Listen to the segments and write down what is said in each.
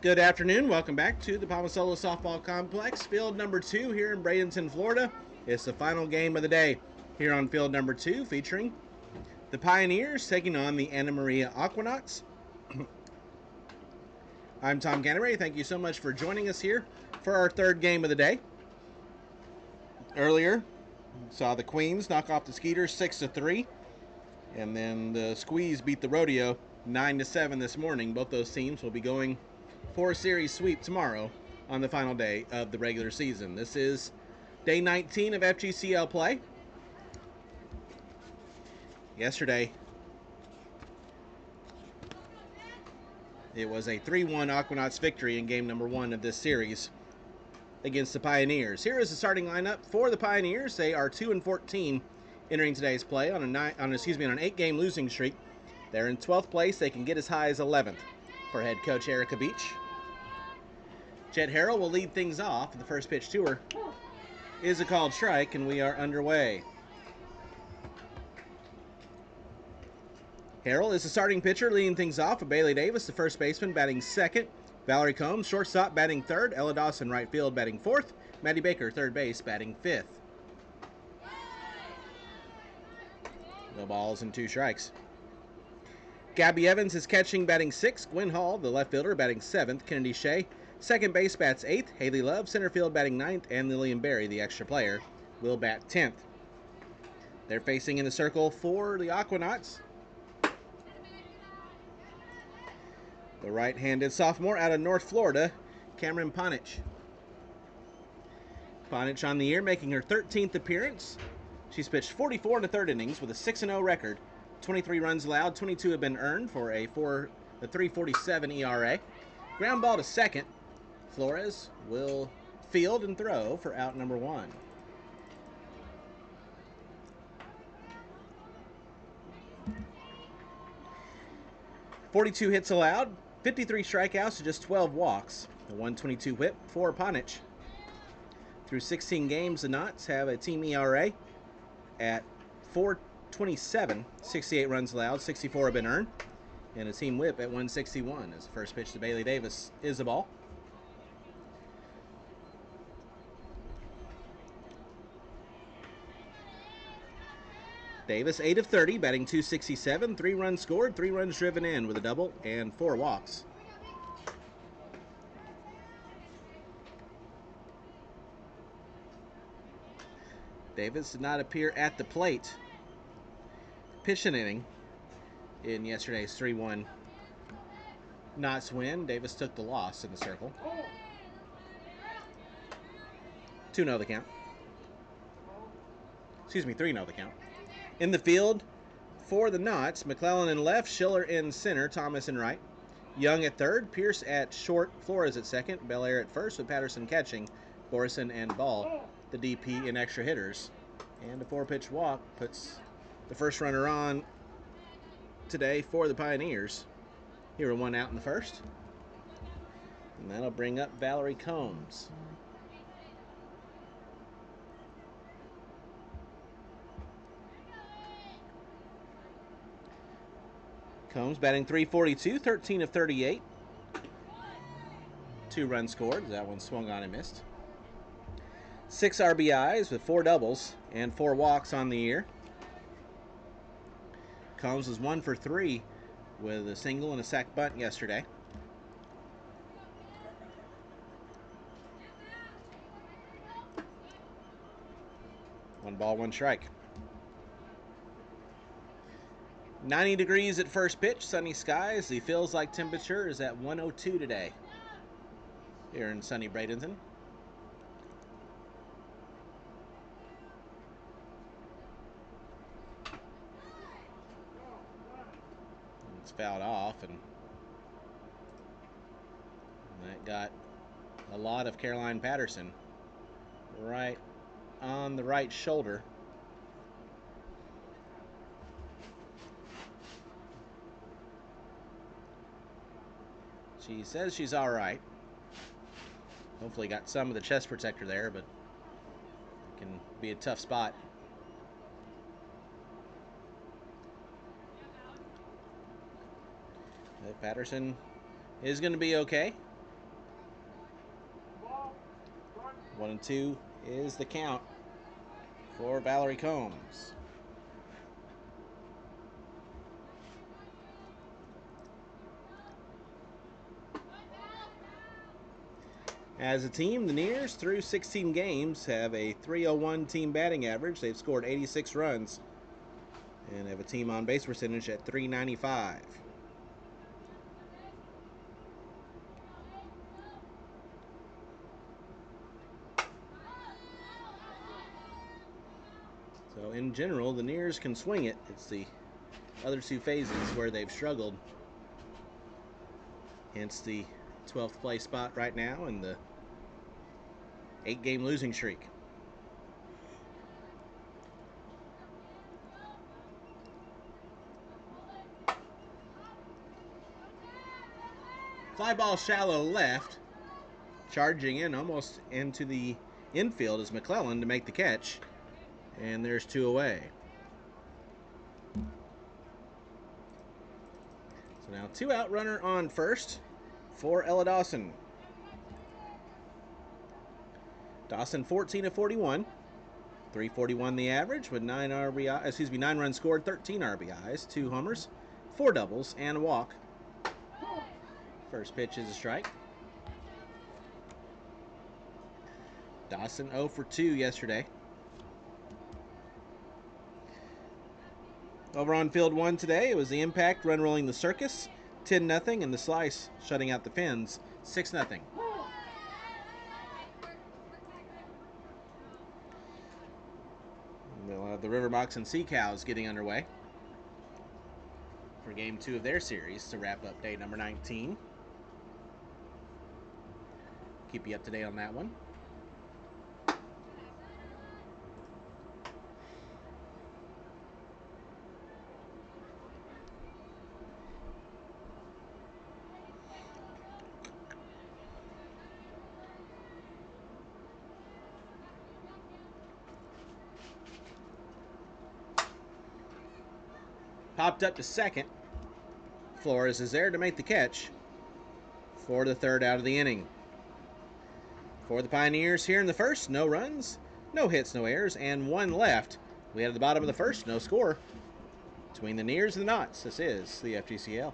Good afternoon. Welcome back to the Palmasolo Softball Complex, field number 2 here in Bradenton, Florida. It's the final game of the day here on field number 2, featuring the Pioneers taking on the Anna Maria Aquanauts. I'm Tom Canterbury. Thank you so much for joining us here for our third game of the day. Earlier, saw the Queens knock off the Skeeters 6-3, and then the Squeeze beat the Rodeo 9-7 this morning. Both those teams will be going for a series sweep tomorrow on the final day of the regular season. This is day 19 of FGCL play. Yesterday, it was a 3-1 Aquanauts victory in game number 1 of this series against the Pioneers. Here is the starting lineup for the Pioneers. They are 2-14 entering today's play on an 8-game losing streak. They're in 12th place. They can get as high as 11th. For head coach Erica Beach, Jet Harrell will lead things off. The first pitch to her is a called strike, and we are underway. Harrell is the starting pitcher, leading things off with Bailey Davis, the first baseman, batting second. Valerie Combs, shortstop, batting third. Ella Dawson, right field, batting fourth. Maddie Baker, third base, batting fifth. No balls and 2 strikes. Gabby Evans is catching, batting 6th. Gwen Hall, the left fielder, batting 7th. Kennedy Shea, second base, bats 8th. Haley Love, center field, batting 9th. And Lillian Berry, the extra player, will bat 10th. They're facing in the circle for the Aquanauts. The right-handed sophomore out of North Florida, Cameron Ponich. Ponich on the year, making her 13th appearance. She's pitched 44 1/3 innings with a 6-0 record. 23 runs allowed, 22 have been earned for a 3.47 ERA. Ground ball to second. Flores will field and throw for out number 1. .42 hits allowed, 53 strikeouts to just 12 walks. The 122 whip for Ponich. Through 16 games, the Knots have a team ERA at 4.27, 68 runs allowed, 64 have been earned, and a team whip at 161 as the first pitch to Bailey Davis is a ball. Davis, 8 of 30, batting .267, 3 runs scored, 3 runs driven in with a double and 4 walks. Davis did not appear at the plate pitch an inning in yesterday's 3-1 Knots win. Davis took the loss in the circle. 2-0 the count. 3-0 the count. In the field for the Knots, McClellan in left, Schiller in center, Thomas in right. Young at third, Pierce at short, Flores at second, Belair at first with Patterson catching, Borison and Ball the DP in extra hitters. And a 4-pitch walk puts the first runner on today for the Pioneers. Here, 1 out in the first. And that'll bring up Valerie Combs. Combs batting .342, 13 of 38. 2 runs scored. That one swung on and missed. 6 RBIs with 4 doubles and 4 walks on the year. Combs was 1 for 3 with a single and a sac bunt yesterday. One ball, 1 strike. 90 degrees at first pitch, sunny skies. The feels like temperature is at 102 today here in sunny Bradenton. It's fouled off, and that got a lot of Caroline Patterson right on the right shoulder. She says she's all right. Hopefully got some of the chest protector there, but it can be a tough spot. Patterson is going to be okay. 1-2 is the count for Valerie Combs. As a team, the Nears, through 16 games, have a .301 team batting average. They've scored 86 runs and have a team on base percentage at .395. So in general, the Nears can swing it. It's the other two phases where they've struggled. Hence the 12th place spot right now and the 8-game losing streak. Fly ball shallow left. Charging in almost into the infield is McClellan to make the catch. And there's 2 away. So now 2 out, runner on first for Ella Dawson. Dawson 14 of 41. 341 the average with 9 runs scored, 13 RBIs, 2 homers, 4 doubles, and a walk. First pitch is a strike. Dawson 0 for 2 yesterday. Over on field 1 today, it was the impact run rolling the circus, 10-0, and the slice shutting out the Finns, 6-0. The Riverbox and Sea Cows getting underway for game 2 of their series to wrap up day number 19. Keep you up to date on that one. Popped up to second. Flores is there to make the catch for the 3rd out of the inning. For the Pioneers here in the first, no runs, no hits, no errors, and 1 left. We had at the bottom of the first, no score between the Nears and the Knots. This is the FGCL.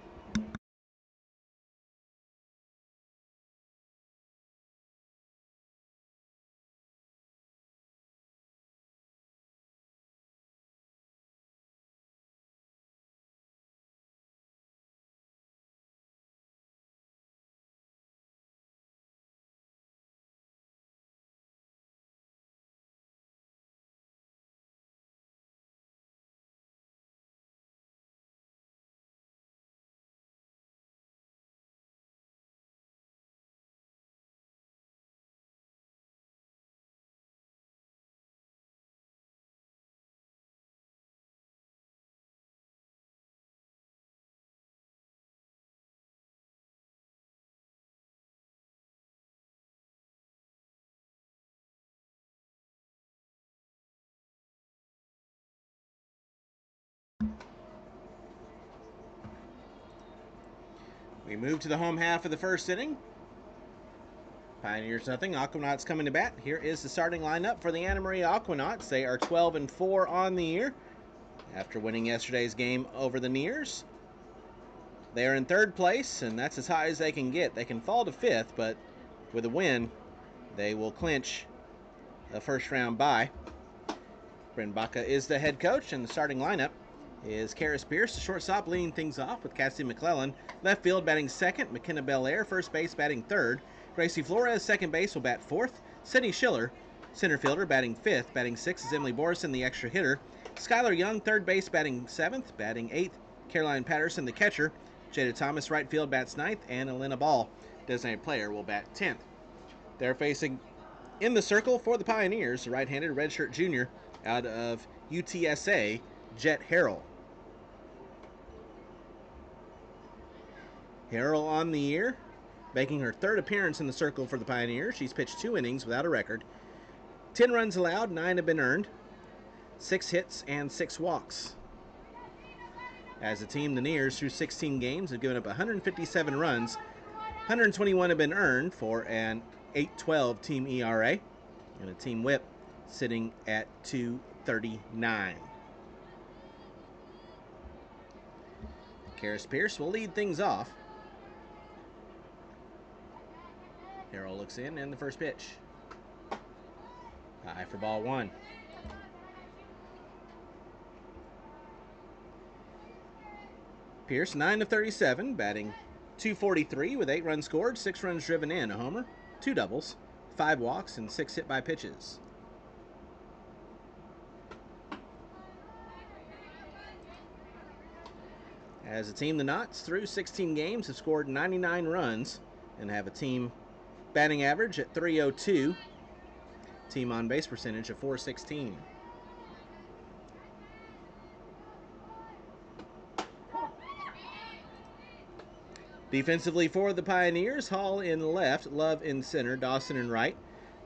We move to the home half of the first inning. Pioneers nothing, Aquanauts coming to bat. Here is the starting lineup for the Anna Maria Aquanauts. They are 12 and 4 on the year after winning yesterday's game over the Nears. They are in 3rd place, and that's as high as they can get. They can fall to 5th, but with a win, they will clinch a first-round bye. Bryn Baca is the head coach, and the starting lineup is Karis Pierce, the shortstop, leading things off with Cassie McClellan. Left field batting 2nd, McKenna Belair. First base batting 3rd. Gracie Flores, 2nd base, will bat 4th. Sydney Schiller, center fielder, batting 5th. Batting 6th is Emily Borison, the extra hitter. Skylar Young, 3rd base, batting 7th. Batting 8th, Caroline Patterson, the catcher. Jada Thomas, right field, bats 9th. And Elena Ball, designated player, will bat 10th. They're facing in the circle for the Pioneers, the right-handed redshirt junior out of UTSA, Jet Harrell. Harrell on the year, making her 3rd appearance in the circle for the Pioneers. She's pitched 2 innings without a record. 10 runs allowed, 9 have been earned. 6 hits and 6 walks. As a team, the Nears, through 16 games, have given up 157 runs. 121 have been earned for an 8.12 team ERA, and a team whip sitting at 2.39. Karis Pierce will lead things off. Harrell looks in, and the first pitch. High for ball one. Pierce, 9 of 37, batting .243 with 8 runs scored, 6 runs driven in, a homer, 2 doubles, 5 walks, and 6 hit by pitches. As a team, the Knots, through 16 games, have scored 99 runs and have a team batting average at .302, team on base percentage of .416. Defensively for the Pioneers, Hall in left, Love in center, Dawson in right,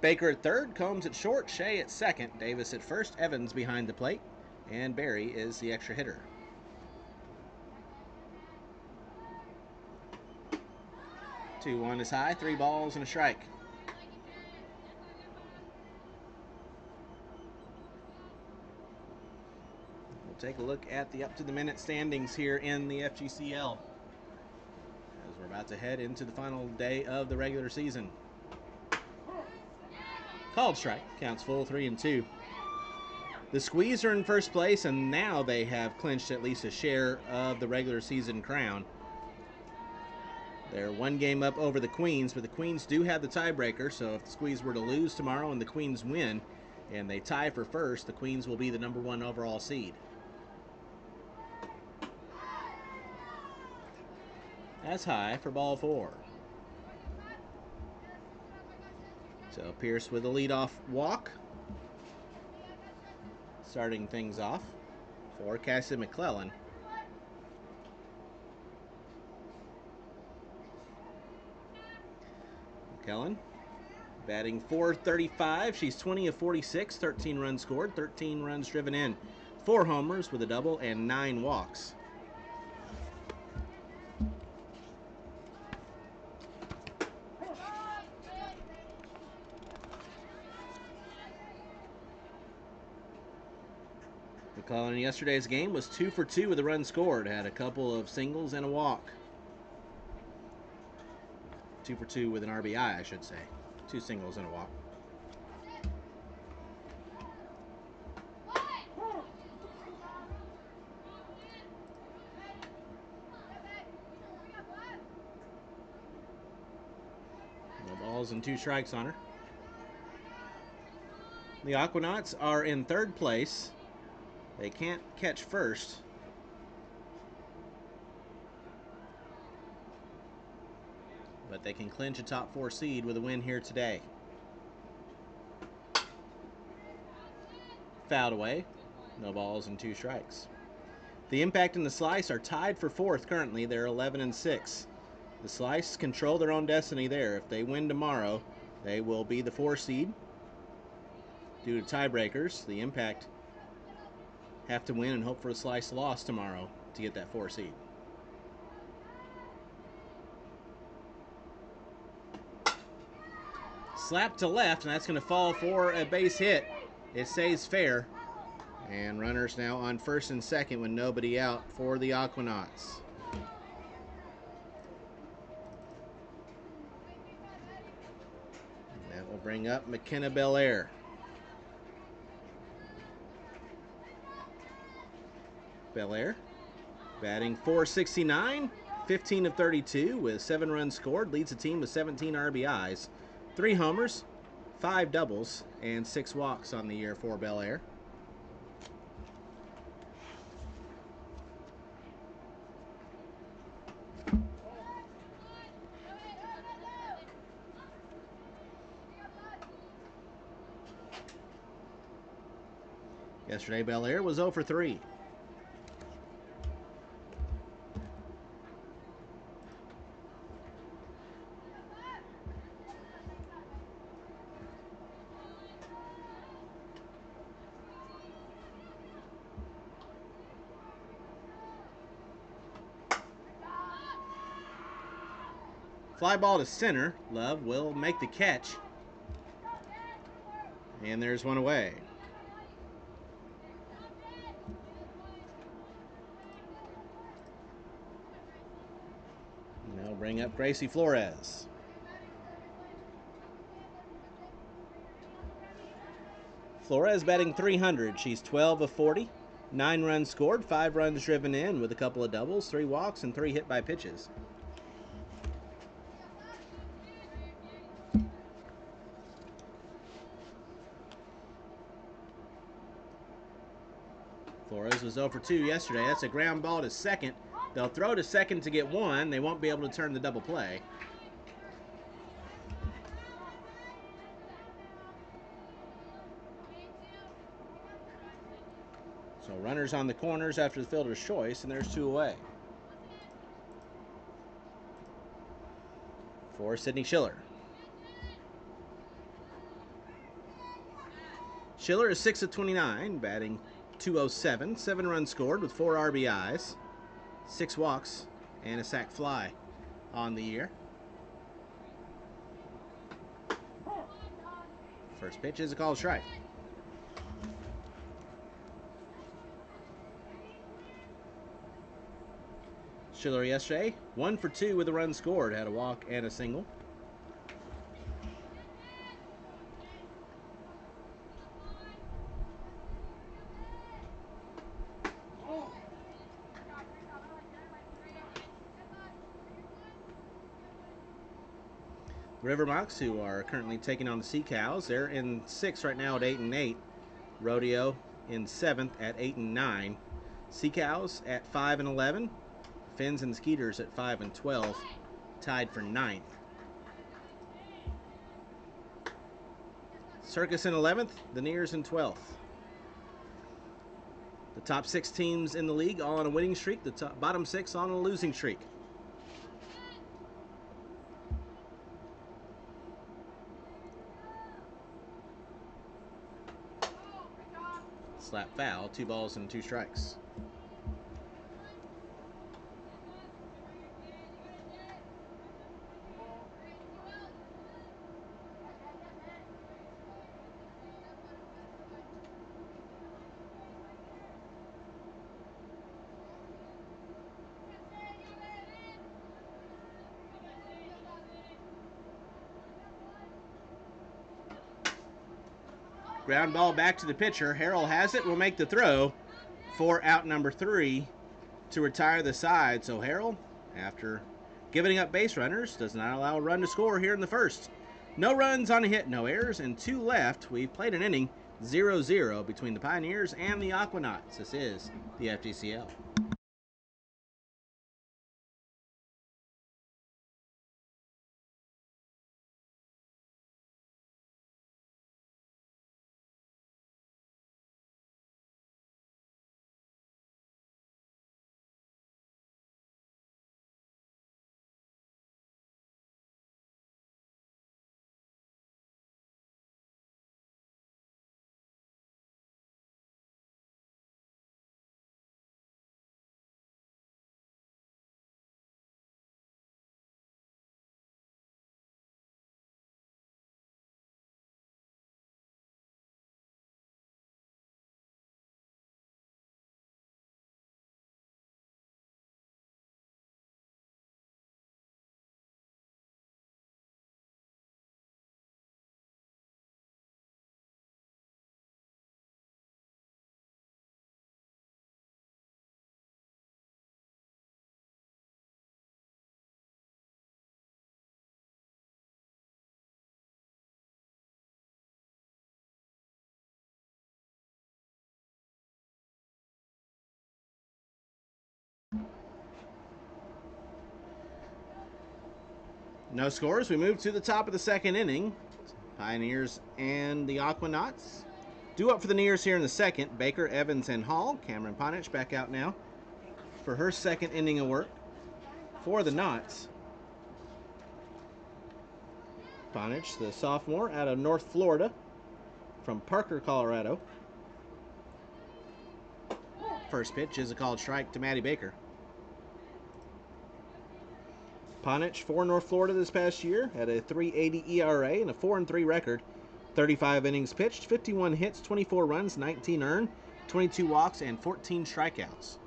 Baker at third, Combs at short, Shea at second, Davis at first, Evans behind the plate, and Barry is the extra hitter. Two one is high, 3 balls and a strike. We'll take a look at the up-to-the-minute standings here in the FGCL as we're about to head into the final day of the regular season. Called strike, counts full, 3-2. The Squeeze are in first place, and now they have clinched at least a share of the regular season crown. They're 1 game up over the Queens, but the Queens do have the tiebreaker, so if the Squeeze were to lose tomorrow and the Queens win, and they tie for first, the Queens will be the number 1 overall seed. That's high for ball 4. So Pierce with a leadoff walk, starting things off for Cassie McClellan. McClellan batting .435. She's 20 of 46, 13 runs scored, 13 runs driven in, 4 homers with a double and 9 walks. McClellan in yesterday's game was 2 for 2 with a run scored, had a couple of singles and a walk. 2 for 2 with an RBI, I should say. 2 singles and a walk. No balls and 2 strikes on her. The Aquanauts are in third place. They can't catch first. But they can clinch a top 4 seed with a win here today. Fouled away. No balls and 2 strikes. The Impact and the Slice are tied for 4th currently. They're 11-6. The Slice control their own destiny there. If they win tomorrow, they will be the 4 seed. Due to tiebreakers, the Impact have to win and hope for a Slice loss tomorrow to get that 4 seed. Slap to left, and that's going to fall for a base hit. It stays fair. And runners now on first and second with nobody out for the Aquanauts. That will bring up McKenna Belair. Belair batting .469, 15 of 32 with 7 runs scored, leads the team with 17 RBIs, 3 homers, 5 doubles, and 6 walks on the year for Belair. Yesterday, Belair was 0 for 3. Fly ball to center. Love will make the catch. And there's one away. And they'll bring up Gracie Flores. Flores batting .300. She's 12 of 40. 9 runs scored, 5 runs driven in with a couple of doubles, 3 walks, and 3 hit by pitches. Flores was 0 for 2 yesterday. That's a ground ball to second. They'll throw to second to get 1. They won't be able to turn the double play. So runners on the corners after the fielder's choice, and there's 2 away. For Sydney Schiller. Schiller is 6 of 29, batting .207. 7 runs scored with 4 RBIs, 6 walks, and a sac fly on the year. First pitch is a called strike. Schiller yesterday, 1 for 2 with a run scored, had a walk and a single. River Mocs, who are currently taking on the Sea Cows, they're in 6th right now at 8 and 8. Rodeo in 7th at 8 and 9. Sea Cows at 5 and 11. Finns and Skeeters at 5 and 12, tied for 9th. Circus in 11th, the Nears in 12th. The top 6 teams in the league all on a winning streak. The bottom 6 on a losing streak. Slap foul, 2 balls and 2 strikes. Ground ball back to the pitcher. Harrell has it, will make the throw for out number 3 to retire the side. So Harrell, after giving up base runners, does not allow a run to score here in the first. No runs on a hit, no errors, and 2 left. We've played an inning 0-0 between the Pioneers and the Aquanauts. This is the FGCL. No scores. We move to the top of the second inning. Pioneers and the Aquanauts. Due up for the Nears here in the second. Baker, Evans, and Hall. Cameron Ponich back out now for her second inning of work for the Knots. Ponich, the sophomore out of North Florida from Parker, Colorado. First pitch is a called strike to Maddie Baker. Ponich for North Florida this past year, had a 3.80 ERA and a 4-3 record. 35 innings pitched, 51 hits, 24 runs, 19 earned, 22 walks, and 14 strikeouts.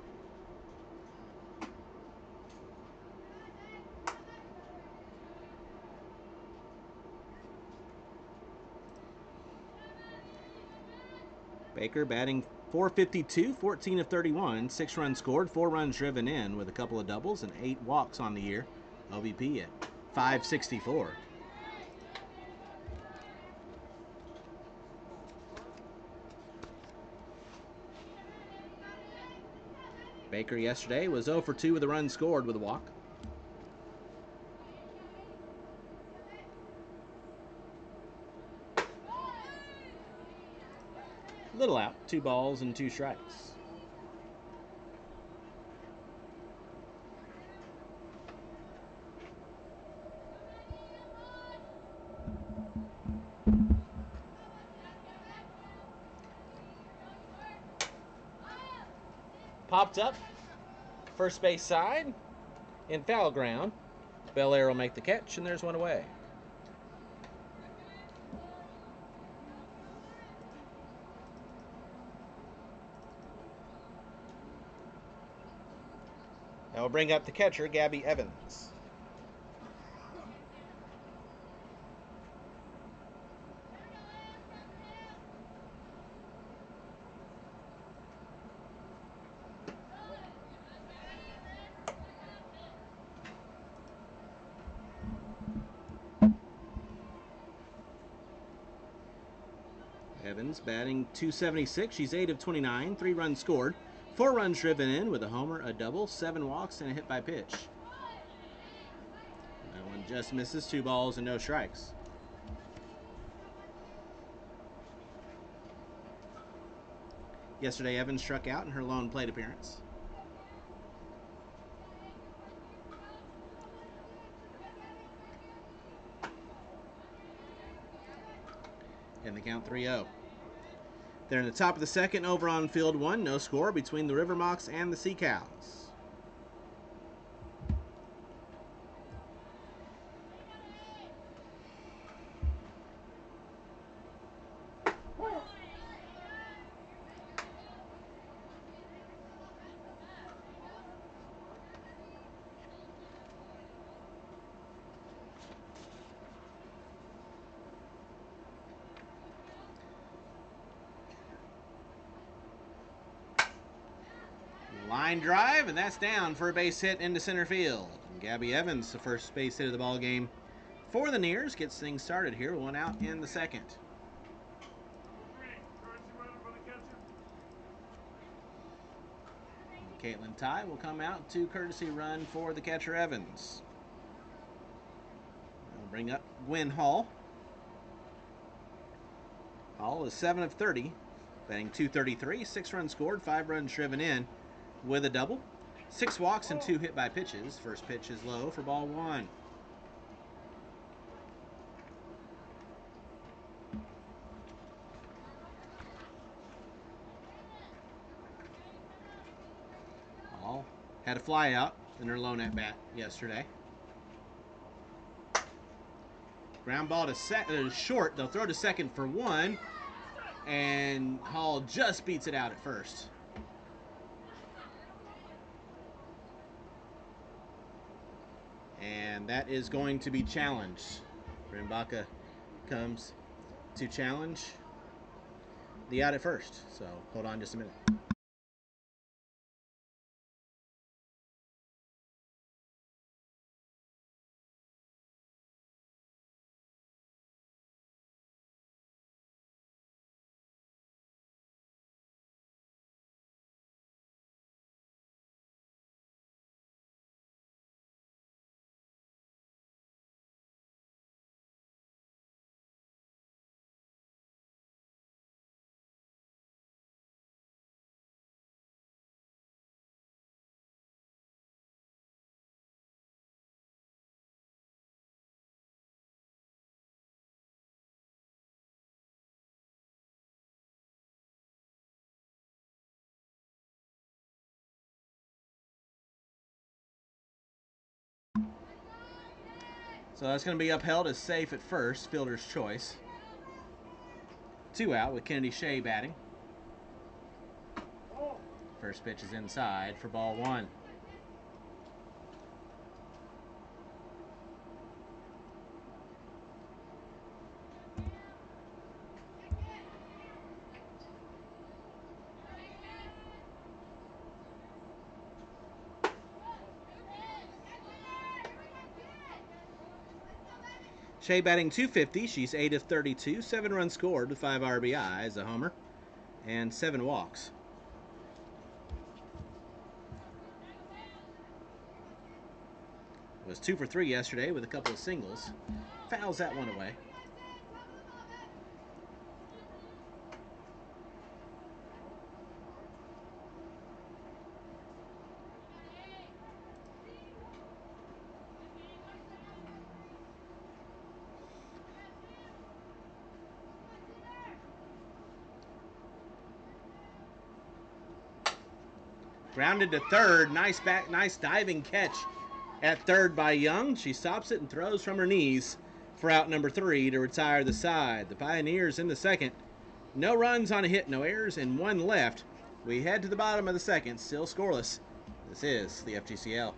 Baker batting .452, 14 of 31, 6 runs scored, 4 runs driven in with a couple of doubles and 8 walks on the year. OBP at .564. Baker yesterday was 0 for 2 with a run scored with a walk. Little out, 2 balls and 2 strikes. Popped up, first base side, in foul ground. Belair will make the catch, and there's one away. That will bring up the catcher, Gabby Evans. Evans batting .276. She's 8 of 29, 3 runs scored, 4 runs driven in with a homer, a double, 7 walks, and a hit by pitch. That one just misses, 2 balls and no strikes. Yesterday, Evans struck out in her lone plate appearance. And the count 3-0. They're in the top of the second over on field 1. No score between the River Mocs and the Sea Cows. Line drive, and that's down for a base hit into center field. And Gabby Evans, the first base hit of the ball game for the Nears, gets things started here. 1 out in the second. Caitlin Ty will come out to courtesy run for the catcher Evans. We'll bring up Gwen Hall. Hall is 7 of 30, batting .233, 6 runs scored, 5 runs driven in with a double, 6 walks and 2 hit by pitches. First pitch is low for ball 1. Hall had a fly out in her lone at bat yesterday. Ground ball to short. They'll throw to second for 1, and Hall just beats it out at first. And that is going to be challenged. Rimbaka comes to challenge the out at first. So hold on just a minute. So that's going to be upheld as safe at first, fielder's choice. 2 out with Kennedy Shea batting. First pitch is inside for ball 1. Shea batting .250. She's 8 of 32. 7 runs scored with 5 RBIs, a homer, and 7 walks. Was 2 for 3 yesterday with a couple of singles. Fouls that one away. Grounded to third. Nice diving catch at third by Young. She stops it and throws from her knees for out number 3 to retire the side. The Pioneers in the second. No runs on a hit, no errors, and 1 left. We head to the bottom of the second, still scoreless. This is the FGCL.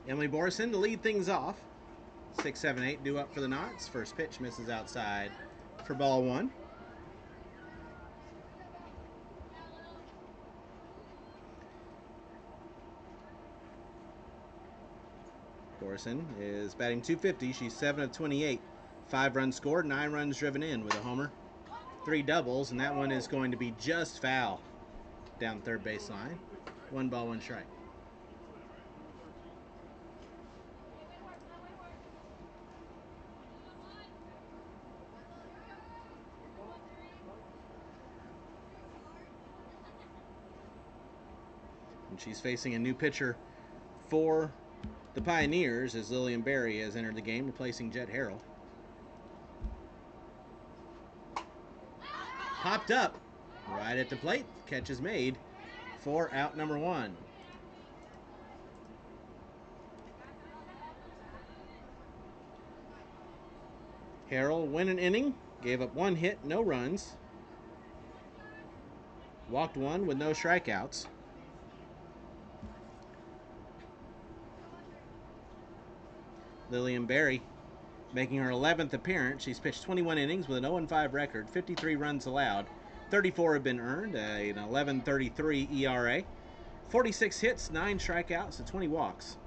Emily Borison to lead things off. 6-7-8 due up for the Knots. First pitch misses outside for ball 1. Borison is batting .250. She's 7 of 28. 5 runs scored, 9 runs driven in with a homer, 3 doubles, and that one is going to be just foul down third baseline. 1 ball, 1 strike. And she's facing a new pitcher for the Pioneers as Lillian Berry has entered the game, replacing Jet Harrell. Popped up right at the plate. Catch is made for out number 1. Harrell went an inning, gave up 1 hit, no runs. Walked 1 with no strikeouts. Lillian Berry making her 11th appearance. She's pitched 21 innings with an 0-5 record, 53 runs allowed, 34 have been earned, an 11.33 ERA, 46 hits, 9 strikeouts, and 20 walks.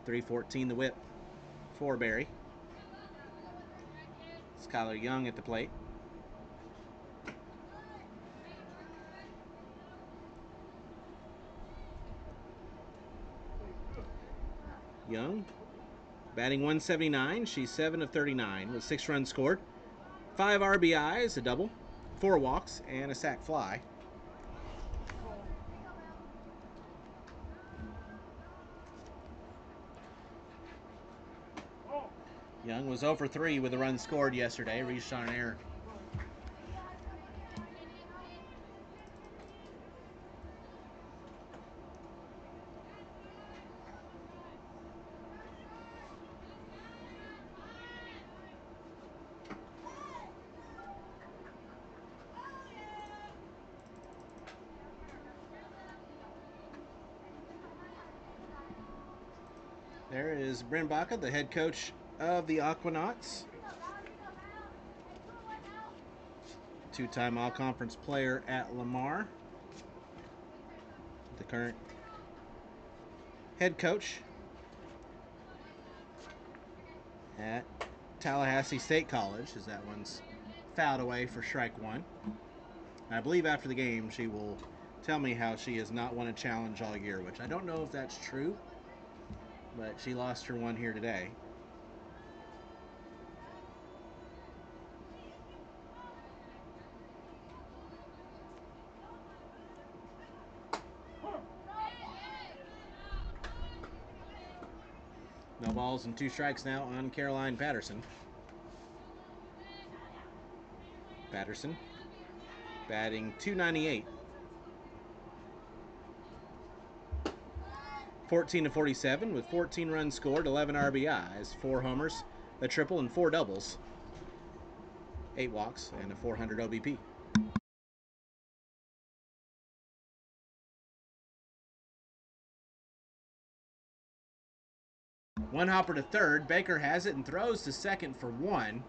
3.14 the whip for Berry. Skylar Young at the plate. Young batting .179. She's 7 of 39 with 6 runs scored, 5 RBIs, a double, 4 walks, and a sac fly. Young was 0 for 3 with a run scored yesterday, reached on an error. There is Bryn Baca, the head coach of the Aquanauts. Two-time all-conference player at Lamar. The current head coach at Tallahassee State College, as that one's fouled away for strike one. I believe after the game she will tell me how she has not won a challenge all year, which I don't know if that's true, but she lost her one here today. No balls and 2 strikes now on Caroline Patterson. Patterson batting .298. 14 to 47 with 14 runs scored, 11 RBIs, 4 homers, a triple, and 4 doubles. 8 walks and a 400 OBP. One hopper to third. Baker has it and throws to second for 1.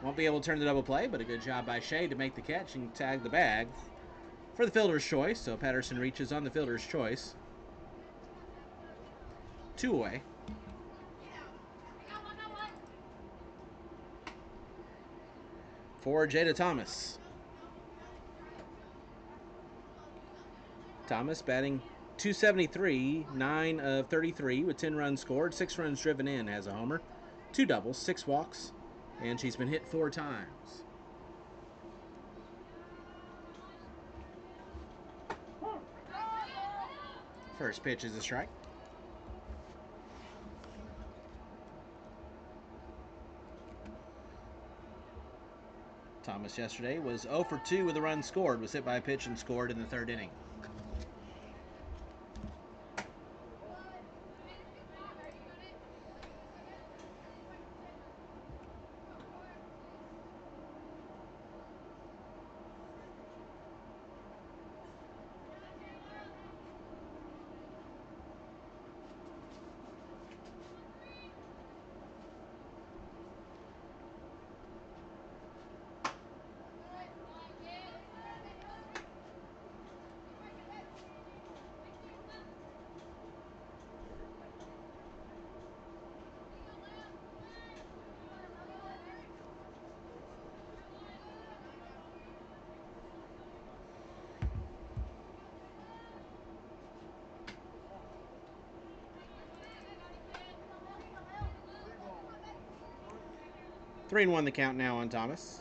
Won't be able to turn the double play, but a good job by Shea to make the catch and tag the bag for the fielder's choice. So Patterson reaches on the fielder's choice. 2 away. For Jada Thomas. Thomas batting .273, 9 of 33 with 10 runs scored, 6 runs driven in, has a homer, 2 doubles, 6 walks, and she's been hit 4 times. First pitch is a strike. Thomas yesterday was 0 for 2 with a run scored, was hit by a pitch and scored in the 3rd inning. Three and 1 the count now on Thomas.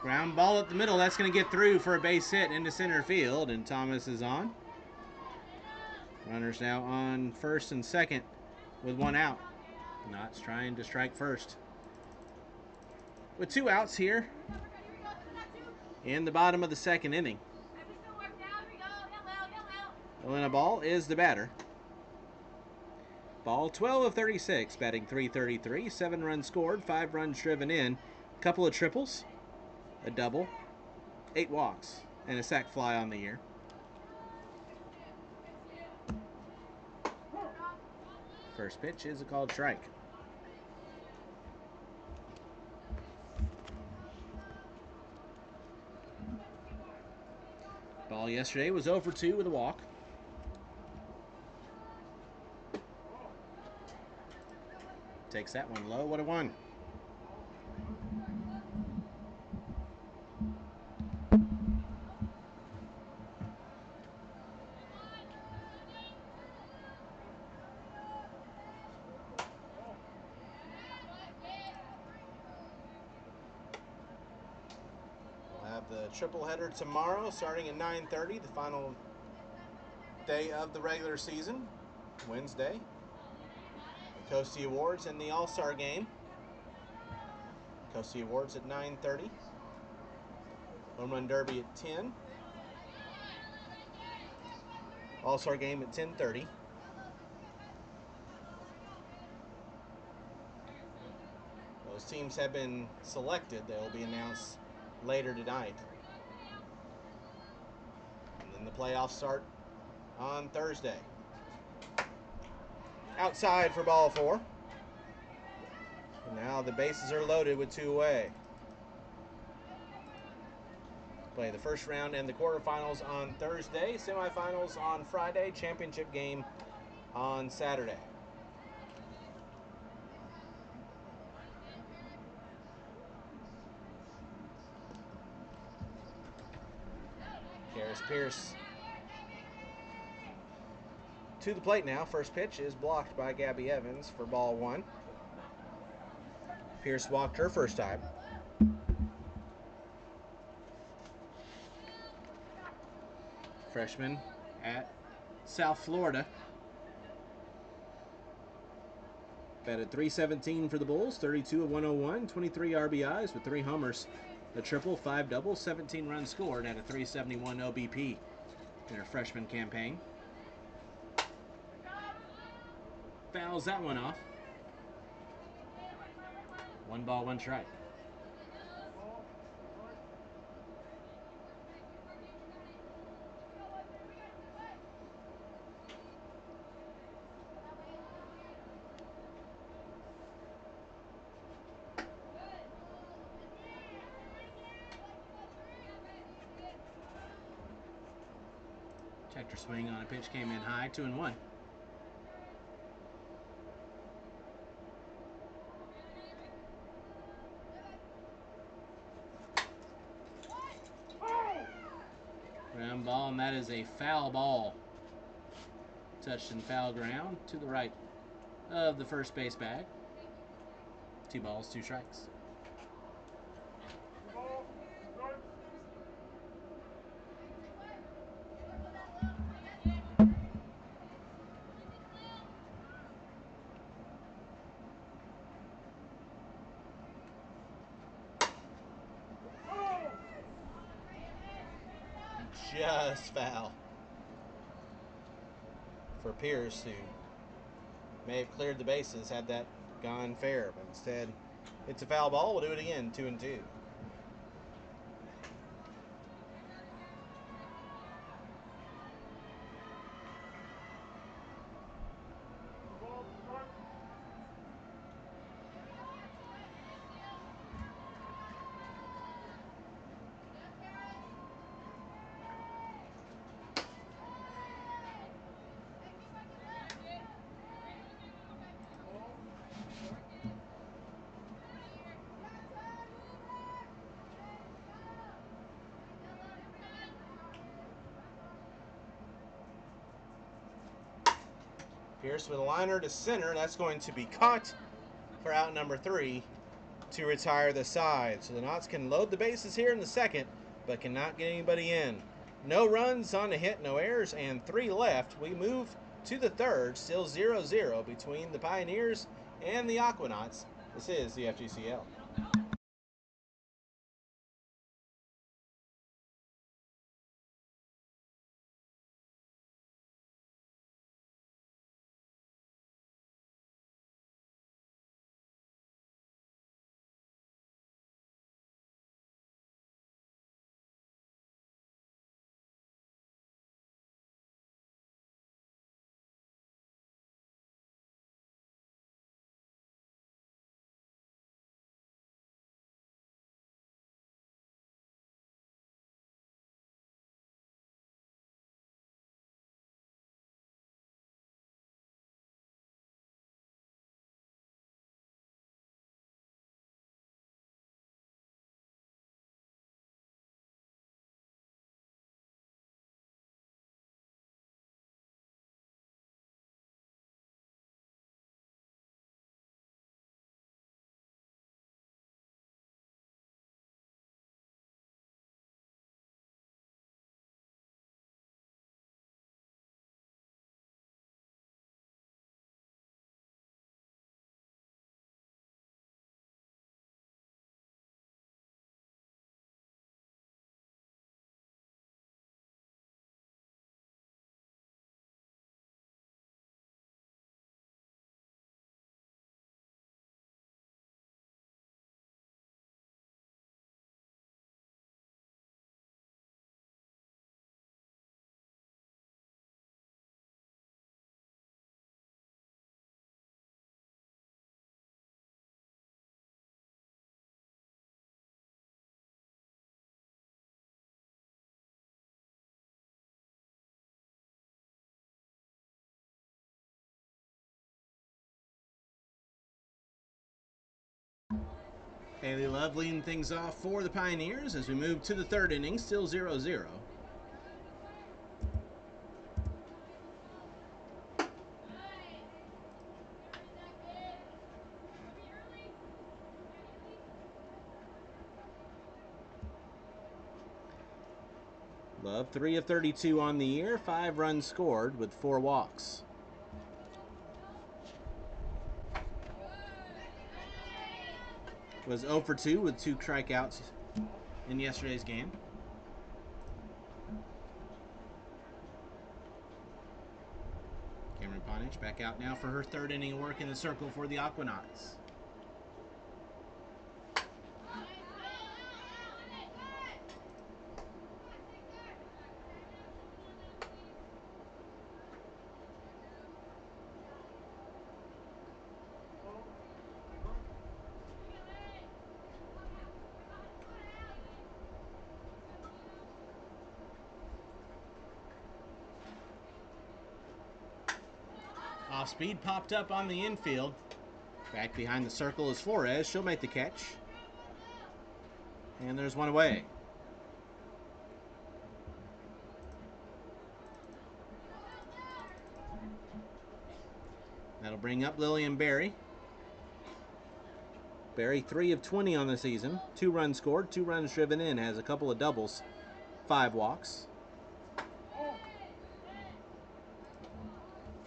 Ground ball up the middle. That's going to get through for a base hit into center field, and Thomas is on. Runners now on first and second with 1 out. Knott's trying to strike first. With 2 outs here in the bottom of the 2nd inning. Elena Ball is the batter. Ball 12 of 36, batting .333, 7 runs scored, 5 runs driven in, a couple of triples, a double, 8 walks, and a sac fly on the year. First pitch is a called strike. Ball yesterday was 0 for 2 with a walk. Takes that one low. What a 1. the triple header tomorrow, starting at 9:30, the final day of the regular season, Wednesday. The Coastie Awards and the All-Star Game. Coastie Awards at 9:30. Home Run Derby at 10. All-Star Game at 10:30. Those teams have been selected. They will be announced later tonight. And then the playoffs start on Thursday. Outside for ball 4. And now the bases are loaded with 2 away. Play the first round and the quarterfinals on Thursday, semifinals on Friday, championship game on Saturday. Harris Pierce to the plate now. First pitch is blocked by Gabby Evans for ball 1. Pierce walked her first time. Freshman at South Florida. Batted .317 for the Bulls, 32 of 101, 23 RBIs with 3 homers, a triple, 5 doubles, 17 runs scored at a .371 OBP in her freshman campaign. Fouls that one off. 1 ball, 1 strike. Checked her swing on a pitch, came in high, 2-1. Ground ball, and that is a foul ball. Touched in foul ground to the right of the first base bag. 2 balls, 2 strikes. Just foul for Pierce, who may have cleared the bases had that gone fair, but instead it's a foul ball. We'll do it again, 2-2. Pierce with a liner to center. That's going to be caught for out number 3 to retire the side. So the Knots can load the bases here in the second, but cannot get anybody in. No runs on a hit, no errors, and 3 left. We move to the third, still 0-0 between the Pioneers and the Aquanauts. This is the FGCL. Haley Love leading things off for the Pioneers as we move to the third inning, still 0-0. Love 3 of 32 on the year, 5 runs scored with 4 walks. Was 0 for 2 with 2 strikeouts in yesterday's game. Cameron Ponich back out now for her third inning work in the circle for the Aquanauts. Off speed popped up on the infield. Back behind the circle is Flores. She'll make the catch. And there's one away. That'll bring up Lillian Berry. Berry 3 of 20 on the season. 2 runs scored, 2 runs driven in. Has a couple of doubles, 5 walks.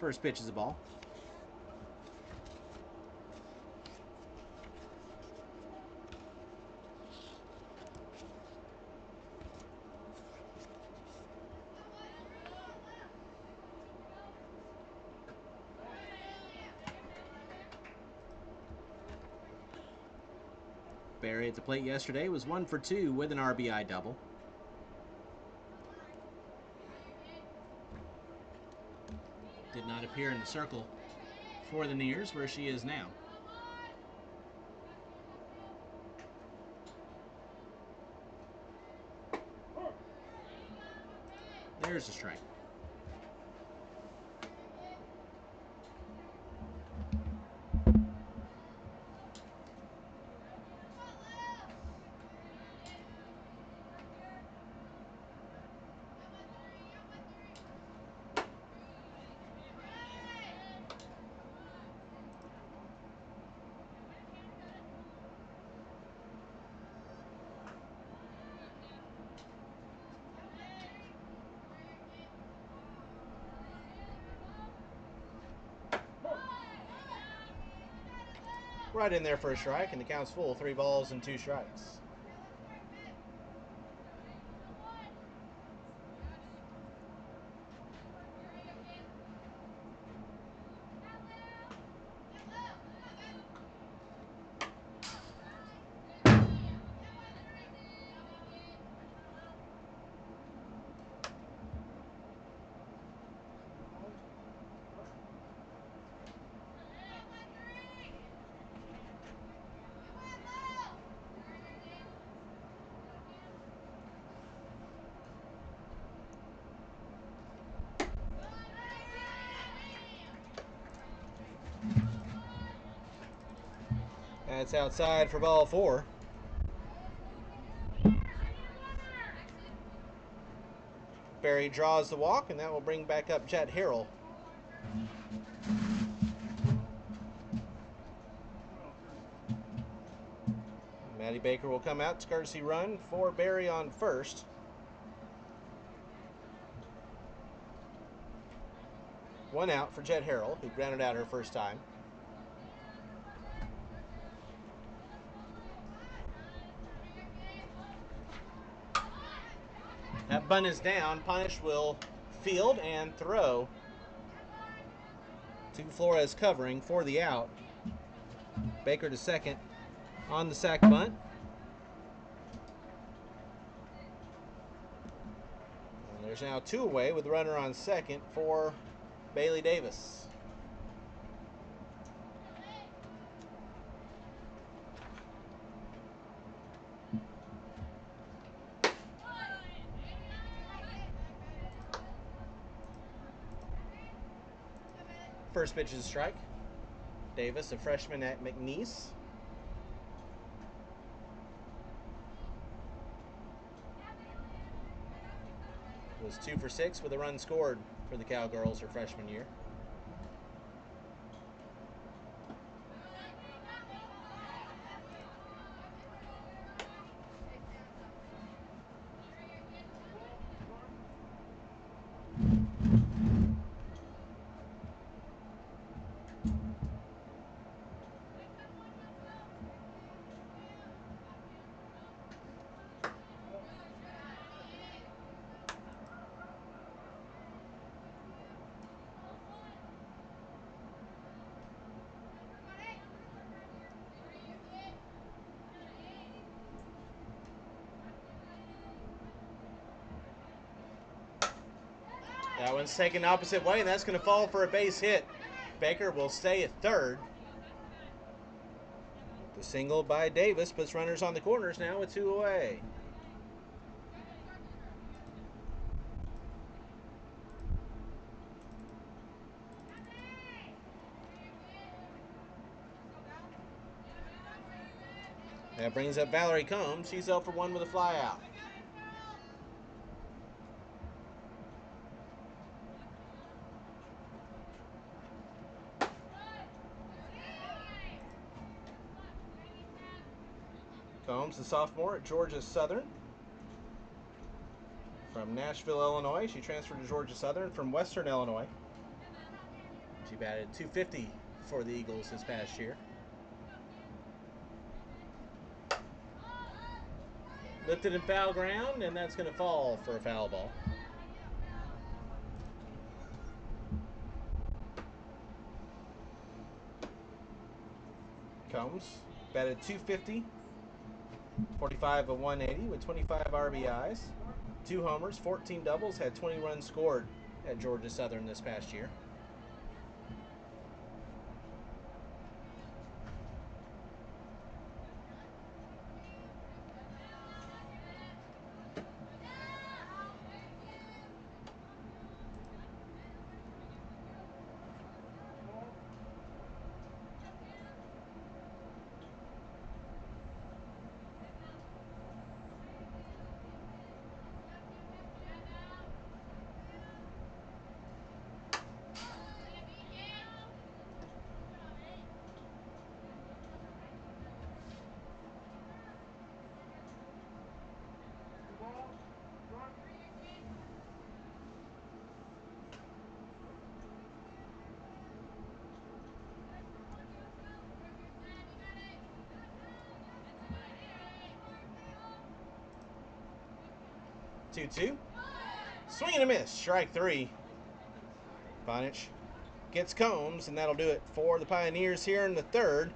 First pitch is a ball. Berry at the plate yesterday was 1 for 2 with an RBI double. Did not appear in the circle for the Nears, where she is now. There's a strike. Right in there for a strike, and the count's full. 3 balls and 2 strikes. That's outside for ball 4. Berry draws the walk, and that will bring back up Jet Harrell. Maddie Baker will come out to courtesy run for Berry on first. One out for Jet Harrell, who grounded out her first time. That bunt is down. Punish will field and throw to Flores covering for the out. Baker to second on the sac bunt. And there's now 2 away with the runner on second for Bailey Davis. First pitch is a strike. Davis, a freshman at McNeese. was 2 for 6 with a run scored for the Cowgirls her freshman year. That one's taken the opposite way, and that's going to fall for a base hit. Baker will stay at third. The single by Davis puts runners on the corners now with 2 away. That brings up Valerie Combs. She's 0 for 1 with a fly out. Combs, the sophomore at Georgia Southern. From Nashville, Illinois. She transferred to Georgia Southern from Western Illinois. She batted .250 for the Eagles this past year. Lifted in foul ground, and that's going to fall for a foul ball. Combs batted .250, 45 of 180 with 25 RBIs, 2 homers, 14 doubles, had 20 runs scored at Georgia Southern this past year. Two. Swing and a miss. Strike 3. Bonich gets Combs, and that'll do it for the Pioneers here in the third.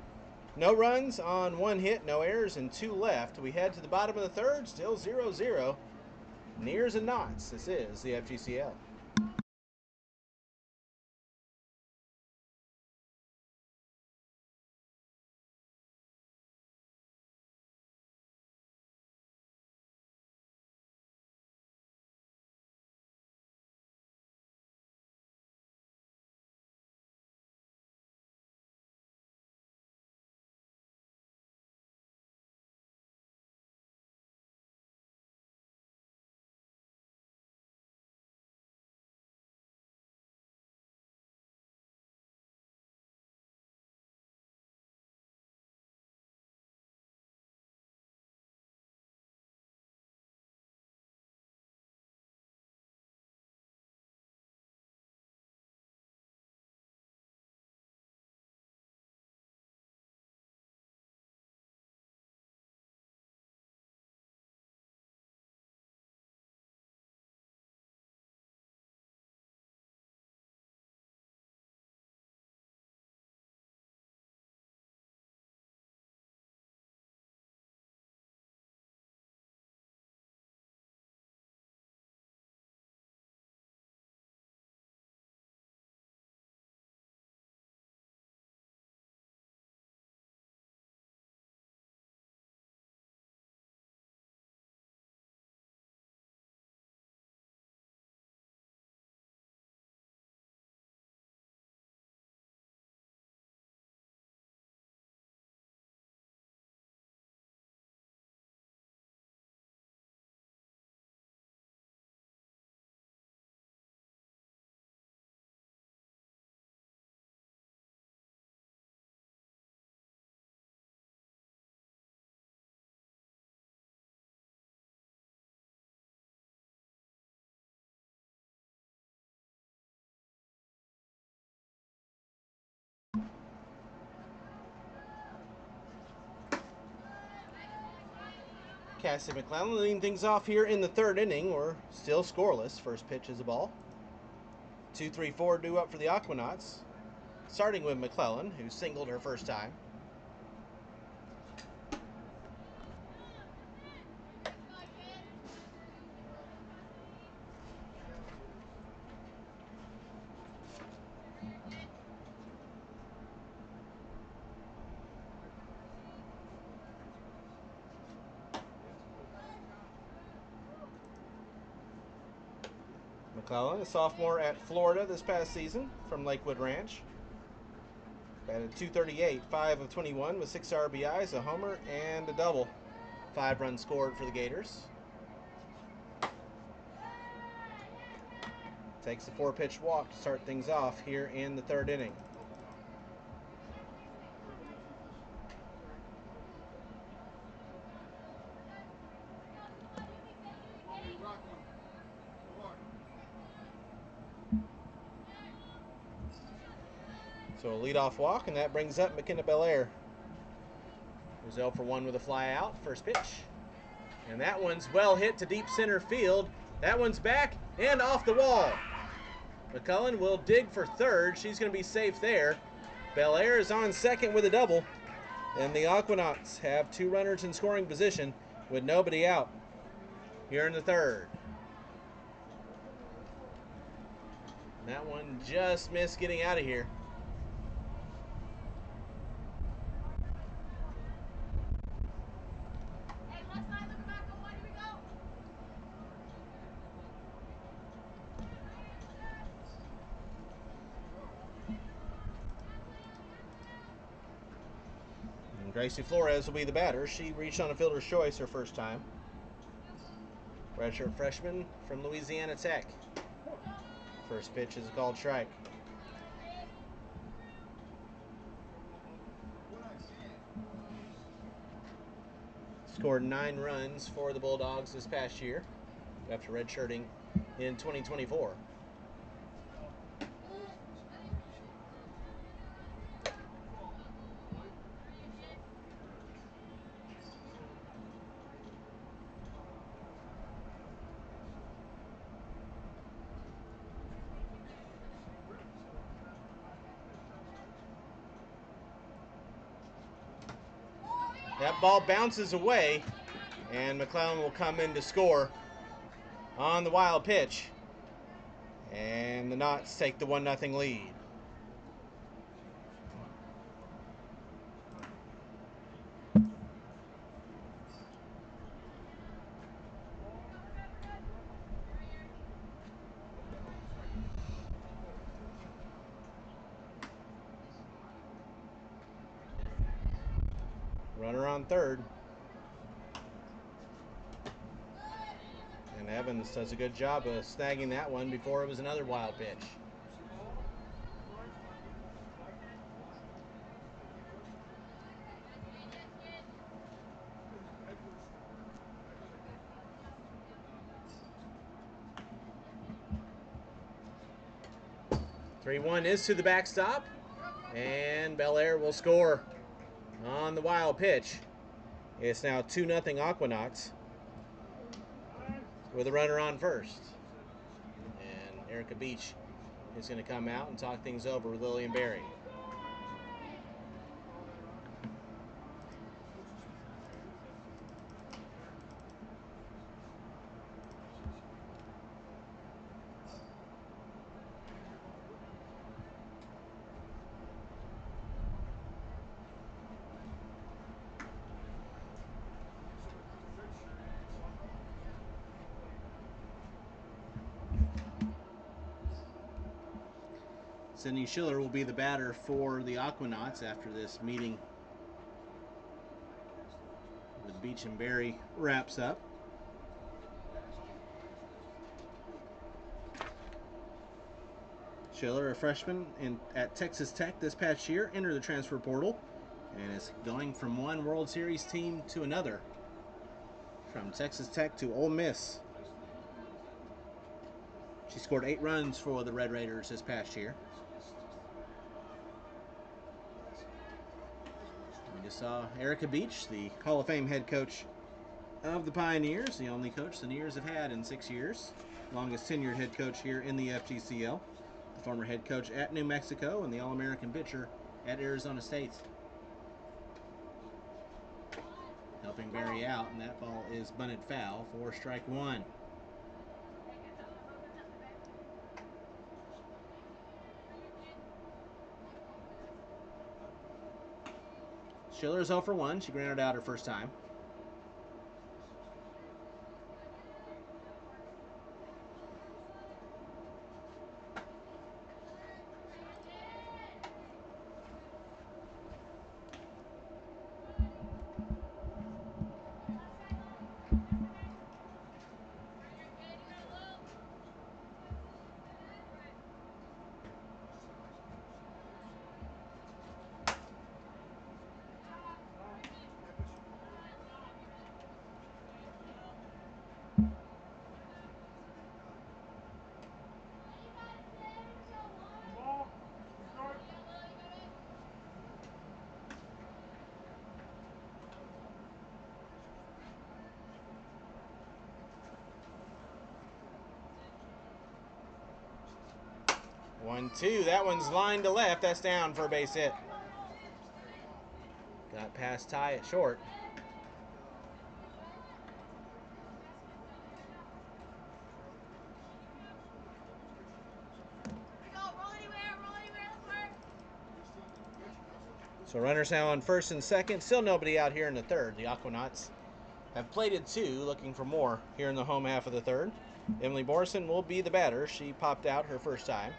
No runs on 1 hit, no errors, and 2 left. We head to the bottom of the third, still 0-0. Nears and knots. This is the FGCL. Cassie McClellan leading things off here in the third inning. We're still scoreless. First pitch is a ball. 2-3-4 due up for the Aquanauts. Starting with McClellan, who singled her first time. McClellan, a sophomore at Florida this past season from Lakewood Ranch. Batted .238, 5 of 21 with 6 RBIs, a homer, and a double. 5 runs scored for the Gators. Takes a 4-pitch walk to start things off here in the third inning. So a leadoff walk, and that brings up McKenna Belair. Who's 0 for 1 with a fly out, first pitch. And that one's well hit to deep center field. That one's back and off the wall. McClellan will dig for third. She's going to be safe there. Belair is on second with a double. And the Aquanauts have 2 runners in scoring position with nobody out here in the third. And that one just missed getting out of here. Gracie Flores will be the batter. She reached on a fielder's choice her first time. Redshirt freshman from Louisiana Tech. First pitch is a called strike. Scored 9 runs for the Bulldogs this past year after redshirting in 2024. That ball bounces away, and McClellan will come in to score on the wild pitch. And the Knots take the 1-0 lead. Runner on third. And Evans does a good job of snagging that one before it was another wild pitch. (3-1) is to the backstop, and Belair will score on the wild pitch. It's now 2-0 Aquanauts with a runner on first. And Erica Beach is going to come out and talk things over with Lillian Berry. Sydney Schiller will be the batter for the Aquanauts after this meeting with Beach and Berry wraps up. Schiller, a freshman at Texas Tech this past year, entered the transfer portal and is going from one World Series team to another, from Texas Tech to Ole Miss. She scored 8 runs for the Red Raiders this past year. We just saw Erica Beach, the Hall of Fame head coach of the Pioneers, the only coach the Neers have had in 6 years. Longest tenured head coach here in the FGCL. The former head coach at New Mexico and the All-American pitcher at Arizona State. Helping Barry out, and that ball is bunted foul for strike one. Schiller's 0 for 1. She grounded out her first time. One, two. That one's lined to left. That's down for a base hit. Got past Ty at short. So runners now on first and second. Still nobody out here in the third. The Aquanauts have plated two, looking for more here in the home half of the third. Emily Borson will be the batter. She popped out her first time.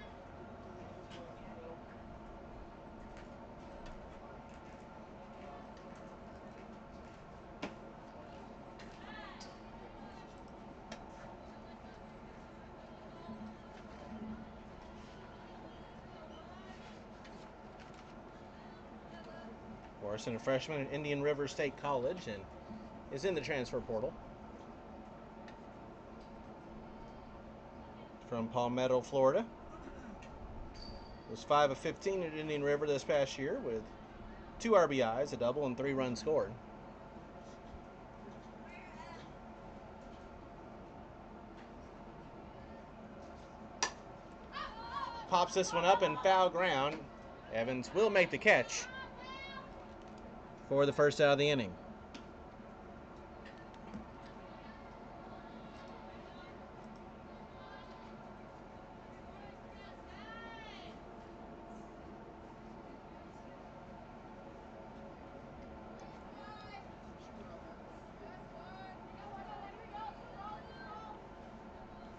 Borson, a freshman at Indian River State College, and is in the transfer portal. From Palmetto, Florida. Was 5 of 15 at Indian River this past year with 2 RBIs, a double, and 3 runs scored. Pops this one up in foul ground. Evans will make the catch for the first out of the inning.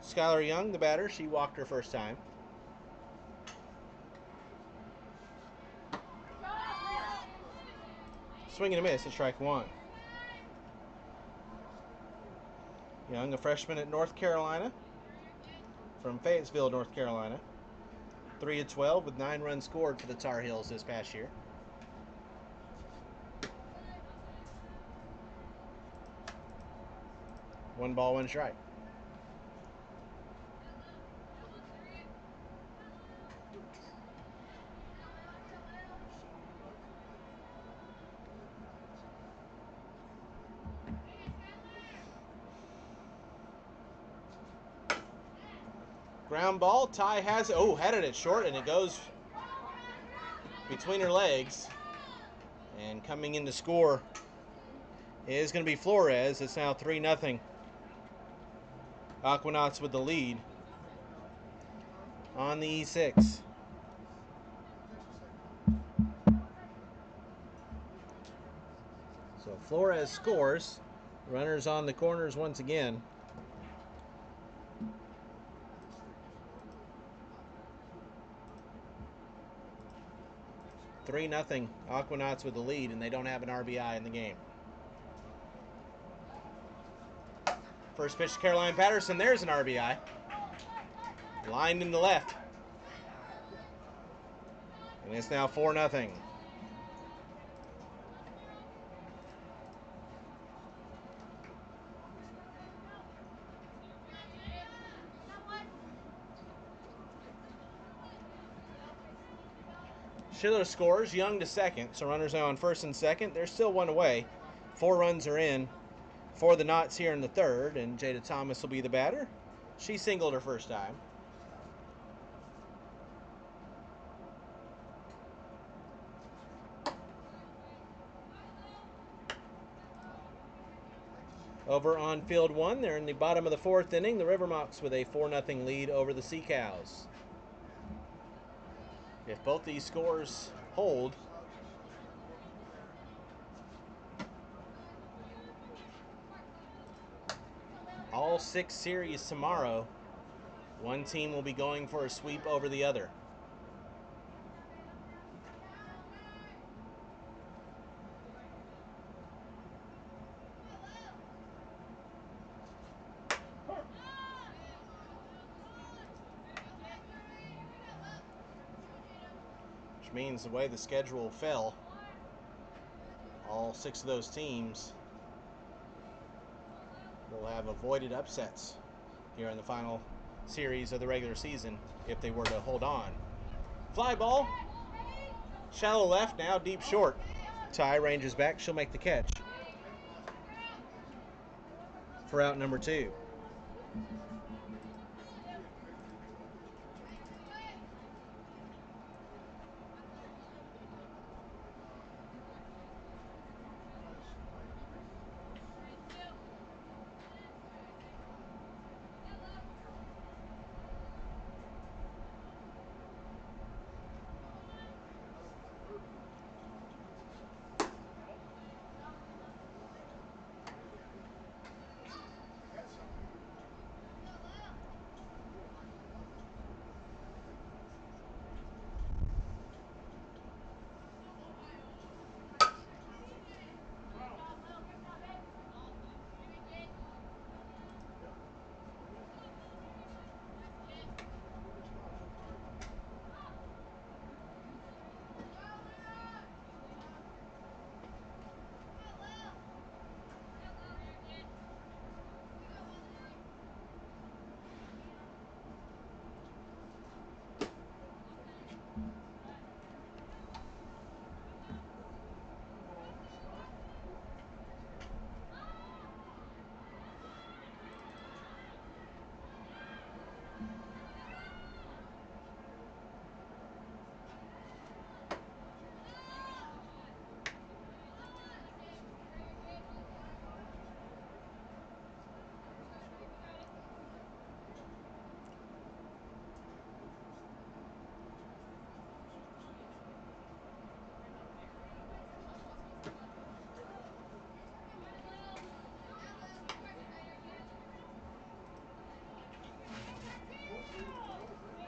Skylar Young, the batter, she walked her first time. Swing and a miss at strike one. Young, a freshman at North Carolina, from Fayetteville, North Carolina. 3 of 12 with 9 runs scored for the Tar Heels this past year. One ball, one strike. Ground ball. Ty has it. Oh, headed it short, and it goes between her legs. And coming in to score is going to be Flores. It's now 3-0. Aquanauts with the lead on the E6. So Flores scores. Runners on the corners once again. Three 0 Aquanauts with the lead, and they don't have an RBI in the game. First pitch to Caroline Patterson. There's an RBI. Lined in the left. And it's now 4-0. Schiller scores. Young to second. So runners now on first and second. They're still one away. 4 runs are in for the Knots here in the third, and Jada Thomas will be the batter. She singled her first time. Over on field one, they're in the bottom of the fourth inning. The Rivermocks with a 4-0 lead over the Sea Cows. If both these scores hold, all 6 series tomorrow, one team will be going for a sweep over the other. Which means the way the schedule fell, all 6 of those teams will have avoided upsets here in the final series of the regular season if they were to hold on. Fly ball, shallow left, now deep short. Ty ranges back, she'll make the catch for out number 2.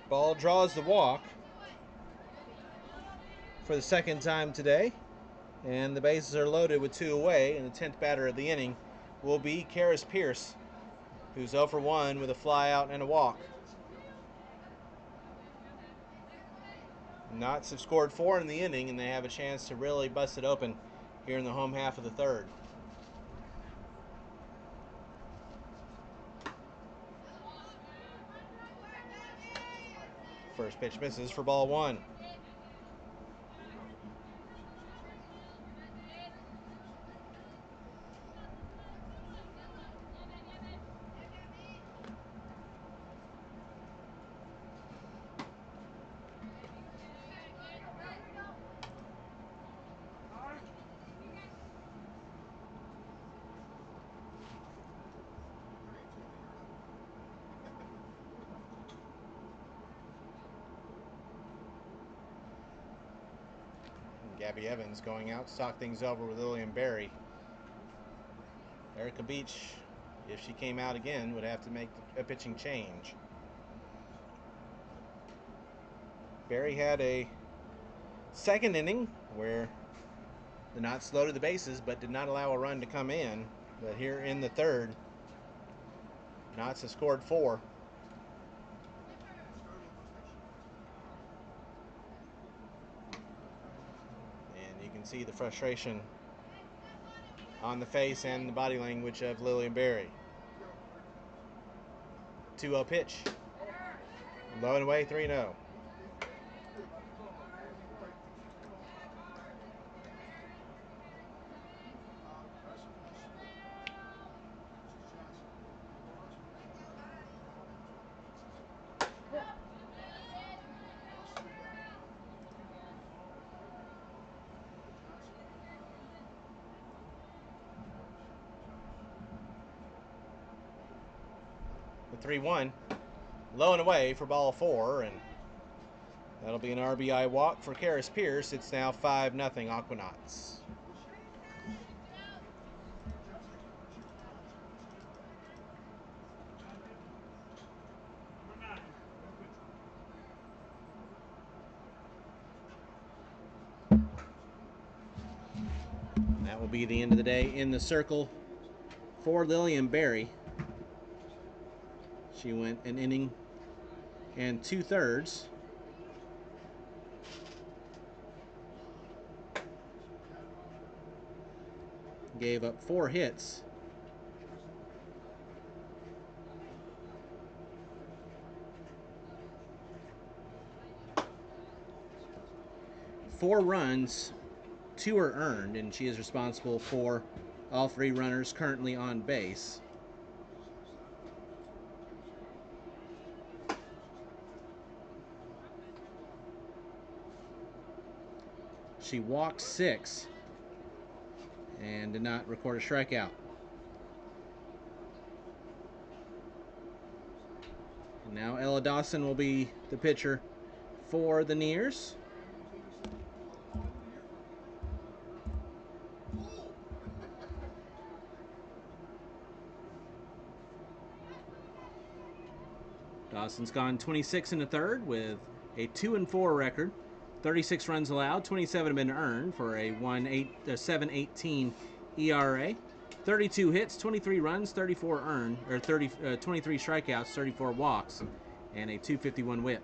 Ball draws the walk for the second time today, and the bases are loaded with 2 away, and the 10th batter of the inning will be Karis Pierce, who's 0 for 1 with a fly out and a walk. Knots have scored 4 in the inning, and they have a chance to really bust it open here in the home half of the third. First pitch misses for ball 1. Gabby Evans going out to talk things over with Lillian Berry. Erica Beach, if she came out again, would have to make a pitching change. Berry had a second inning where the Knots loaded the bases but did not allow a run to come in. But here in the third, Knots have scored 4. And you can see the frustration on the face and the body language of Lillian Berry. 2-0 pitch. Low and away, 3-0. The 3-1. Low and away for ball 4, and that'll be an RBI walk for Karis Pierce. It's now 5-0 Aquanauts. That will be the end of the day in the circle for Lillian Berry. She went an inning and 2/3. Gave up 4 hits. Four runs, 2 are earned, and she is responsible for all 3 runners currently on base. She walked 6 and did not record a strikeout. And now Ella Dawson will be the pitcher for the Nears. Dawson's gone 26 1/3 with a 2-4 record. 36 runs allowed, 27 have been earned for a 7.18 ERA. 32 hits, 23 runs, 34 earned, or 23 strikeouts, 34 walks, and a 251 whip.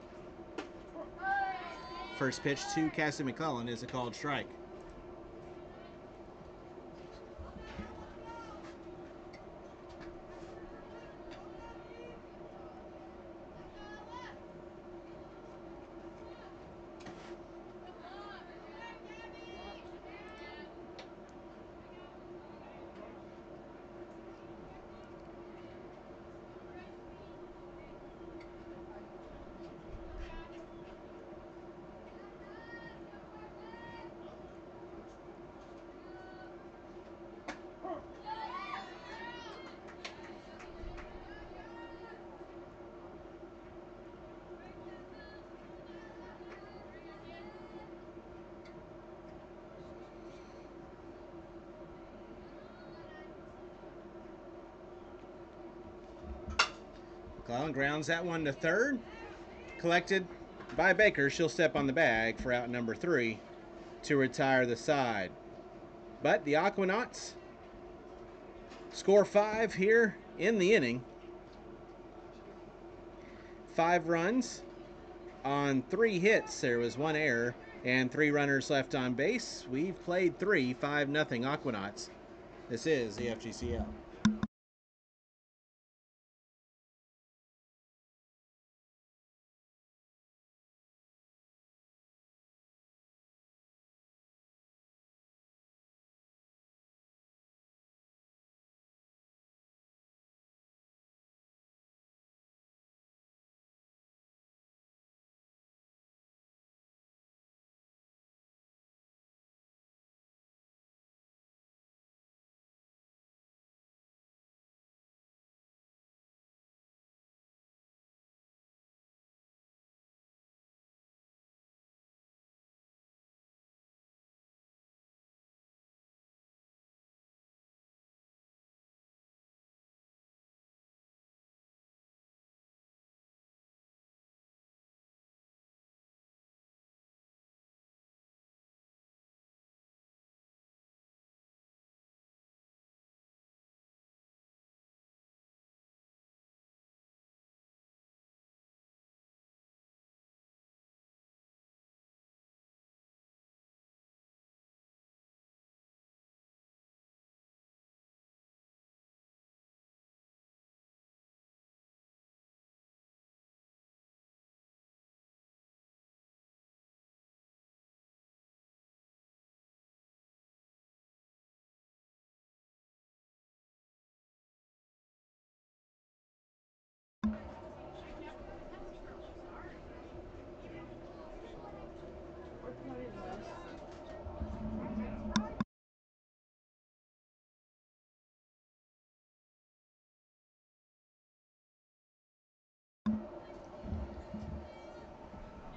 First pitch to Cassie McClellan is a called strike. McClellan grounds that one to third. Collected by Baker. She'll step on the bag for out number 3 to retire the side. But the Aquanauts score 5 here in the inning. 5 runs on 3 hits. There was 1 error and 3 runners left on base. We've played 3, 5-0 Aquanauts. This is the FGCL.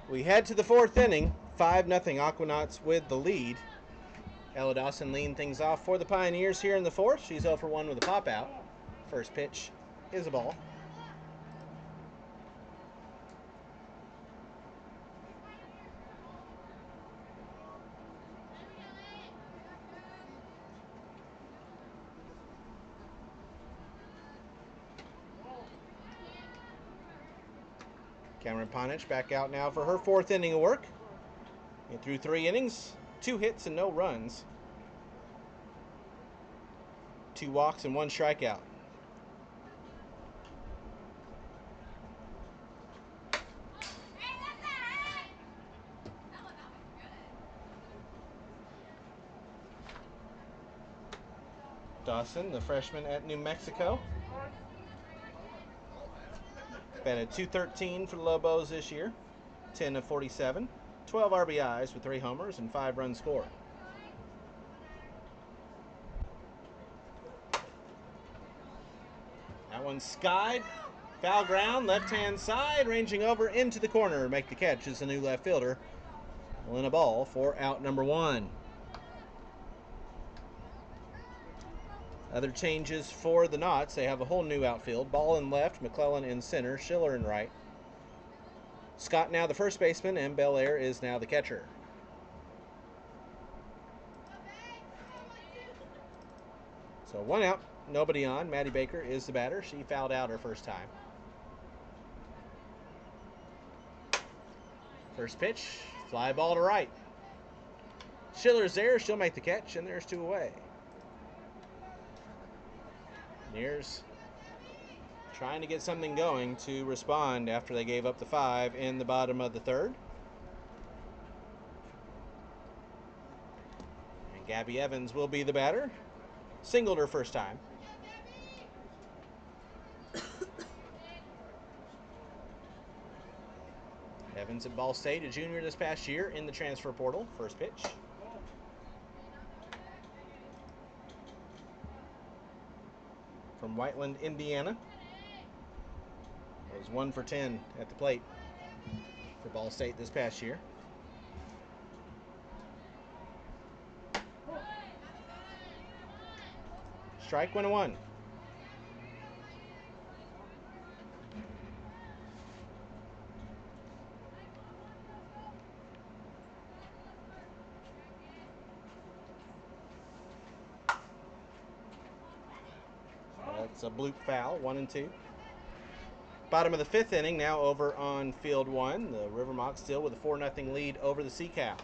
We head to the fourth inning. 5-0 Aquanauts with the lead. Ella Dawson leaned things off for the Pioneers here in the fourth. She's 0 for 1 with a pop out. First pitch is a ball. Cameron Ponich back out now for her fourth inning of work. And through 3 innings, 2 hits and no runs. 2 walks and 1 strikeout. Dawson, the freshman at New Mexico. Batted .213 for the Lobos this year. 10 of 47. 12 RBIs with 3 homers and 5 runs scored. That one's skied. Foul ground, left-hand side, ranging over into the corner. Make the catch is the new left fielder. Will in a ball for out number 1. Other changes for the Knots. They have a whole new outfield. Ball in left, McClellan in center, Schiller in right. Scott now the first baseman, and Belair is now the catcher. So 1 out, nobody on. Maddie Baker is the batter. She fouled out her first time. First pitch, fly ball to right. Schiller's there. She'll make the catch, and there's 2 away. Nears trying to get something going to respond after they gave up the 5 in the bottom of the 3rd. And Gabby Evans will be the batter. Singled her first time. Evans at Ball State, a junior this past year in the transfer portal. First pitch. From Whiteland, Indiana. Was 1 for 10 at the plate for Ball State this past year. Strike 1-1. That's a bloop foul, 1-2. Bottom of the 5th inning, now over on field 1. The River Mocs still with a 4-0 lead over the Sea Cows.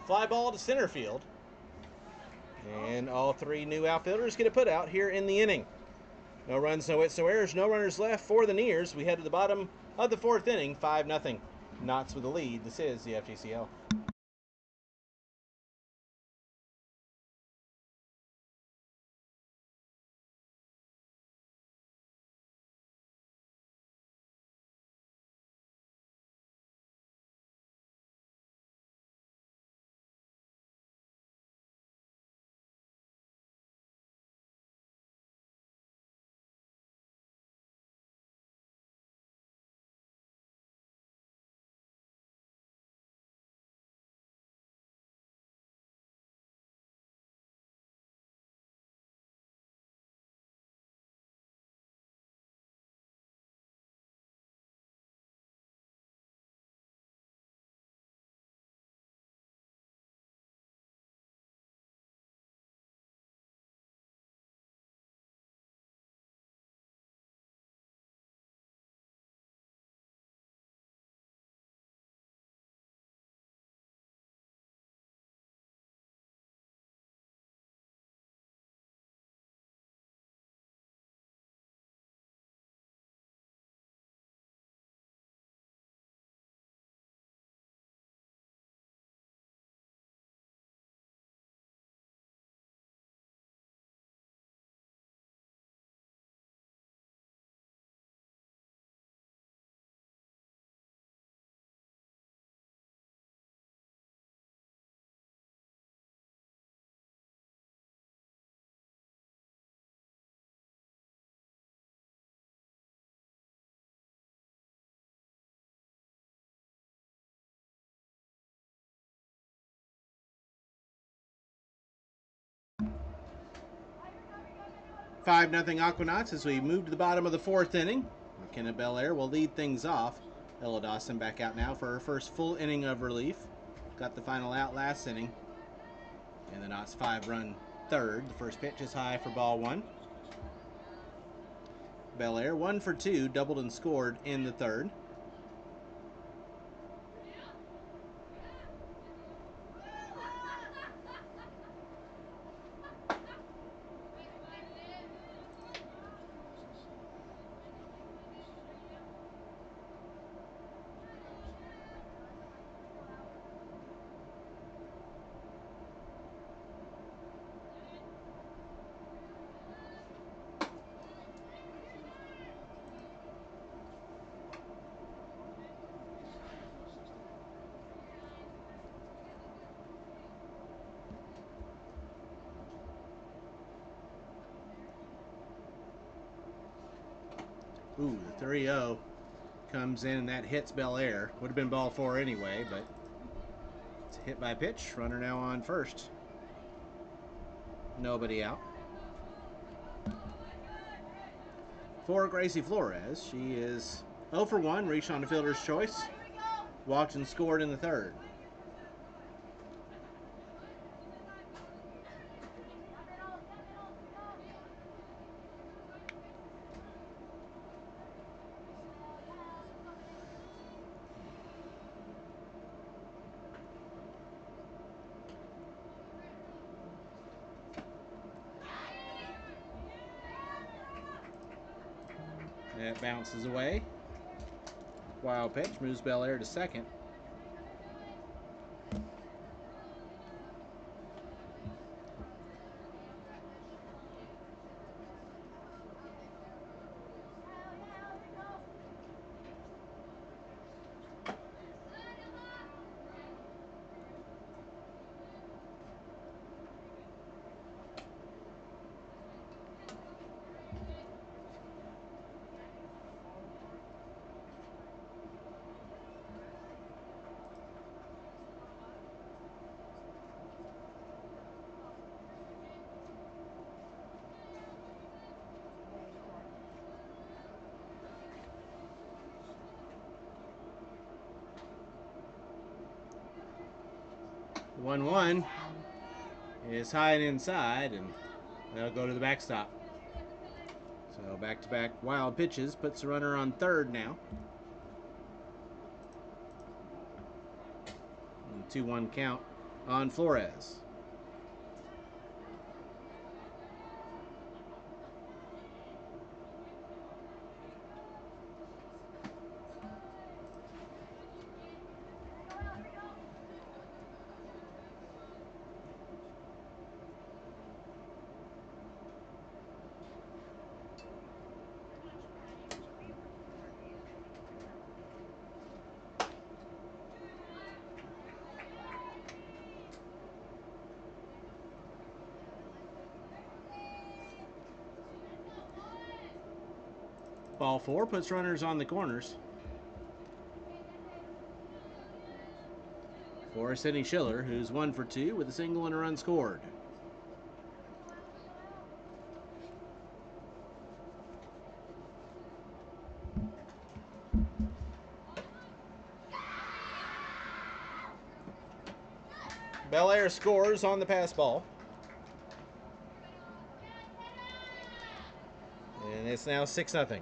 Fly ball to center field. And all 3 new outfielders get a put out here in the inning. No runs, no hits, no errors, no runners left for the Nears. We head to the bottom of the 4th inning, 5-0. Knots with the lead. This is the FGCL. 5-0 Aquanauts as we move to the bottom of the 4th inning. McKenna Belair will lead things off. Ella Dawson back out now for her first full inning of relief. Got the final out last inning. And the Knots 5-run third. The first pitch is high for ball 1. Belair 1 for 2, doubled and scored in the 3rd. Ooh, the 3-0 comes in and that hits Belair. Would have been ball 4 anyway, but it's a hit by pitch. Runner now on first. Nobody out. For Gracie Flores, she is 0 for 1, reached on the fielder's choice. Walked and scored in the 3rd. That bounces away. Wild pitch moves Belair to second. The 1-1 is high and inside, and they'll go to the backstop. So back-to-back wild pitches puts the runner on 3rd now. 2-1 count on Flores. Ball 4 puts runners on the corners. For Sydney Schiller, who's 1 for 2 with a single and a run scored. Belair scores on the pass ball. And it's now 6-0.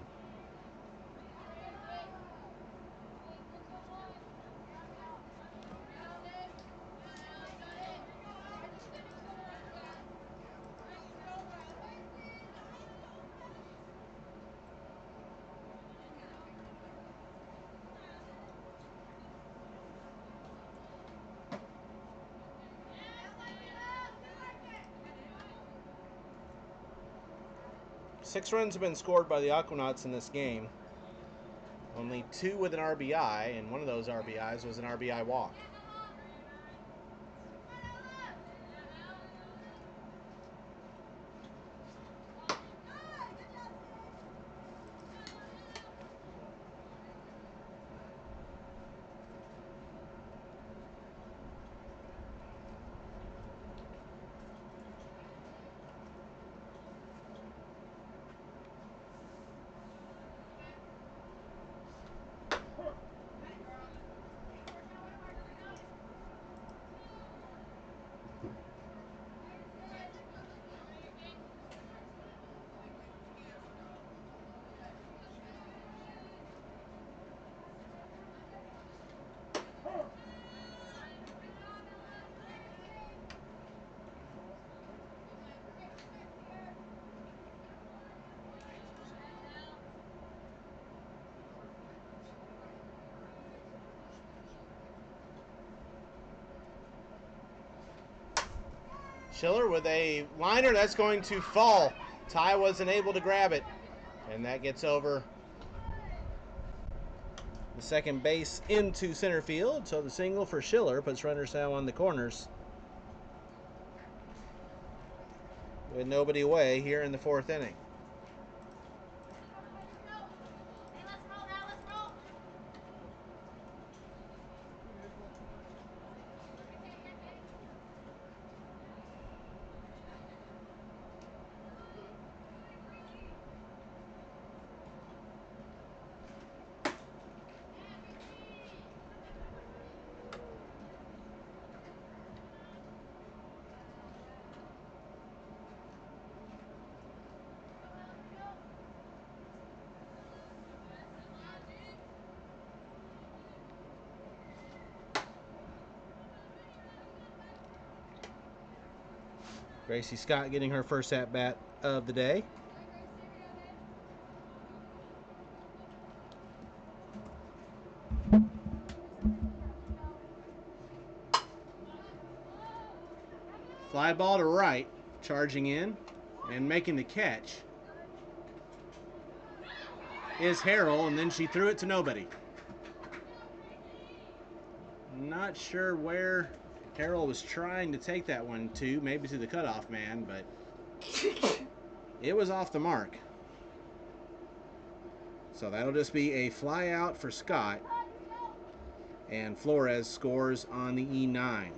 Six runs have been scored by the Aquanauts in this game. Only 2 with an RBI, and one of those RBIs was an RBI walk. Schiller with a liner that's going to fall. Ty wasn't able to grab it, and that gets over the second base into center field. So the single for Schiller puts runners now on the corners with nobody away here in the fourth inning. Gracie Scott getting her first at-bat of the day. Fly ball to right, charging in and making the catch is Harrell, and then she threw it to nobody. Not sure where Harrell was trying to take that one to, maybe to the cutoff man, but it was off the mark. So that'll just be a fly out for Scott, and Flores scores on the E9.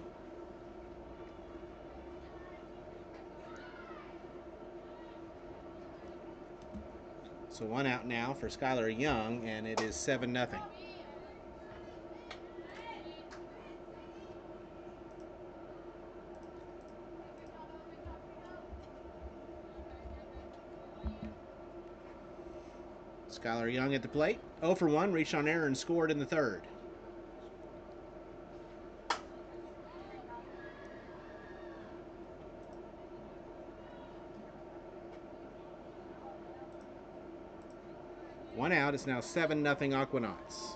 So one out now for Skylar Young, and it is 7-0. Skylar Young at the plate. 0 for 1, reached on error and scored in the third. One out. It's now 7-0 Aquanauts.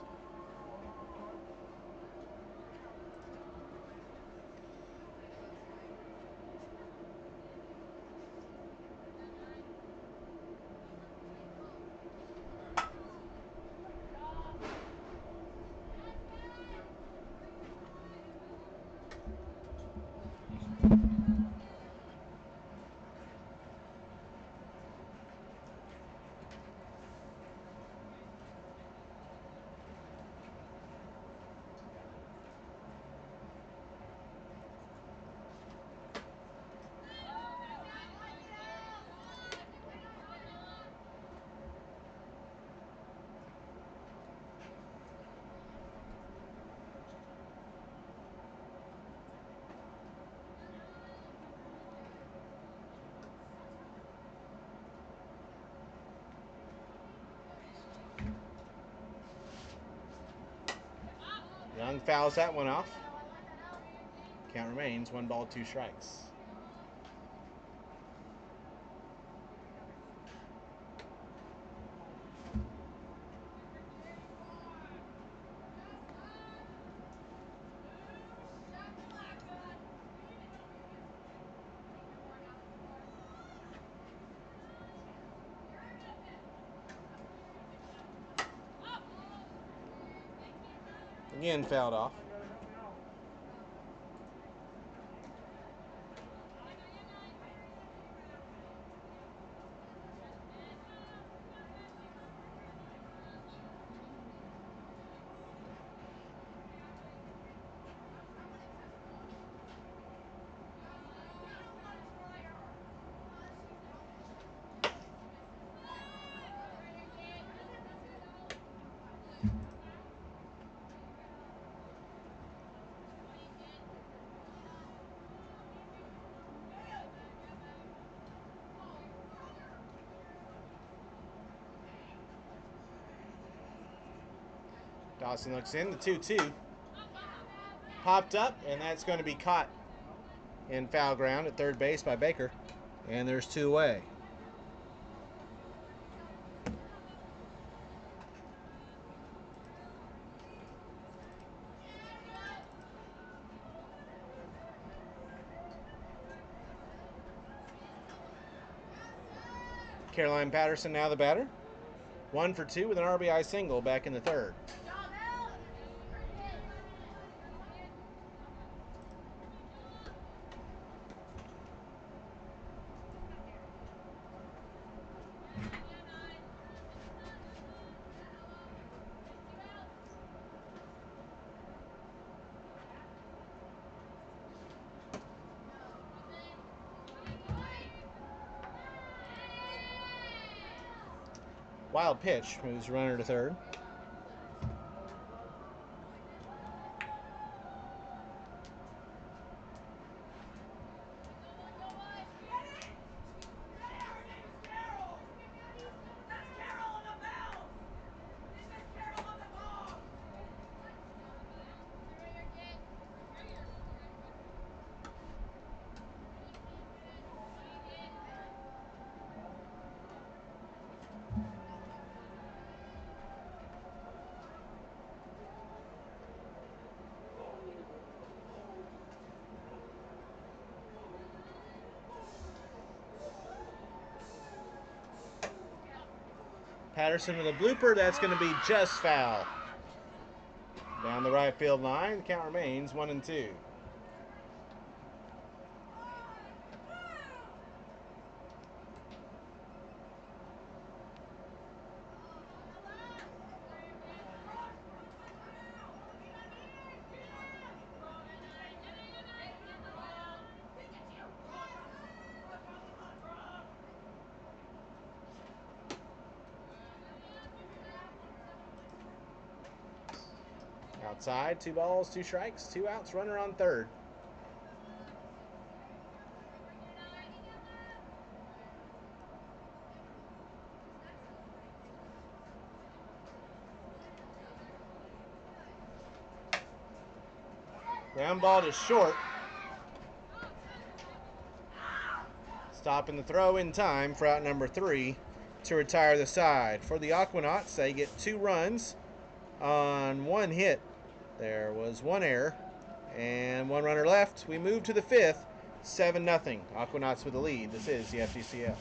Young fouls that one off. Count remains 1 ball, 2 strikes. Again fouled off. Dawson looks in, the 2-2. Popped up, and that's going to be caught in foul ground at third base by Baker. And there's 2 away. Caroline Patterson now the batter. 1 for 2 with an RBI single back in the third. Wild pitch moves runner to third. Patterson with a blooper. That's going to be just foul. Down the right field line. The count remains 1-2. Outside, 2 balls, 2 strikes, 2 outs, runner on third. Ground ball to short. Stopping the throw in time for out number 3 to retire the side. For the Aquanauts, they get 2 runs on 1 hit. There was 1 error and 1 runner left. We move to the 5th, 7-0. Aquanauts with the lead. This is the FGCL.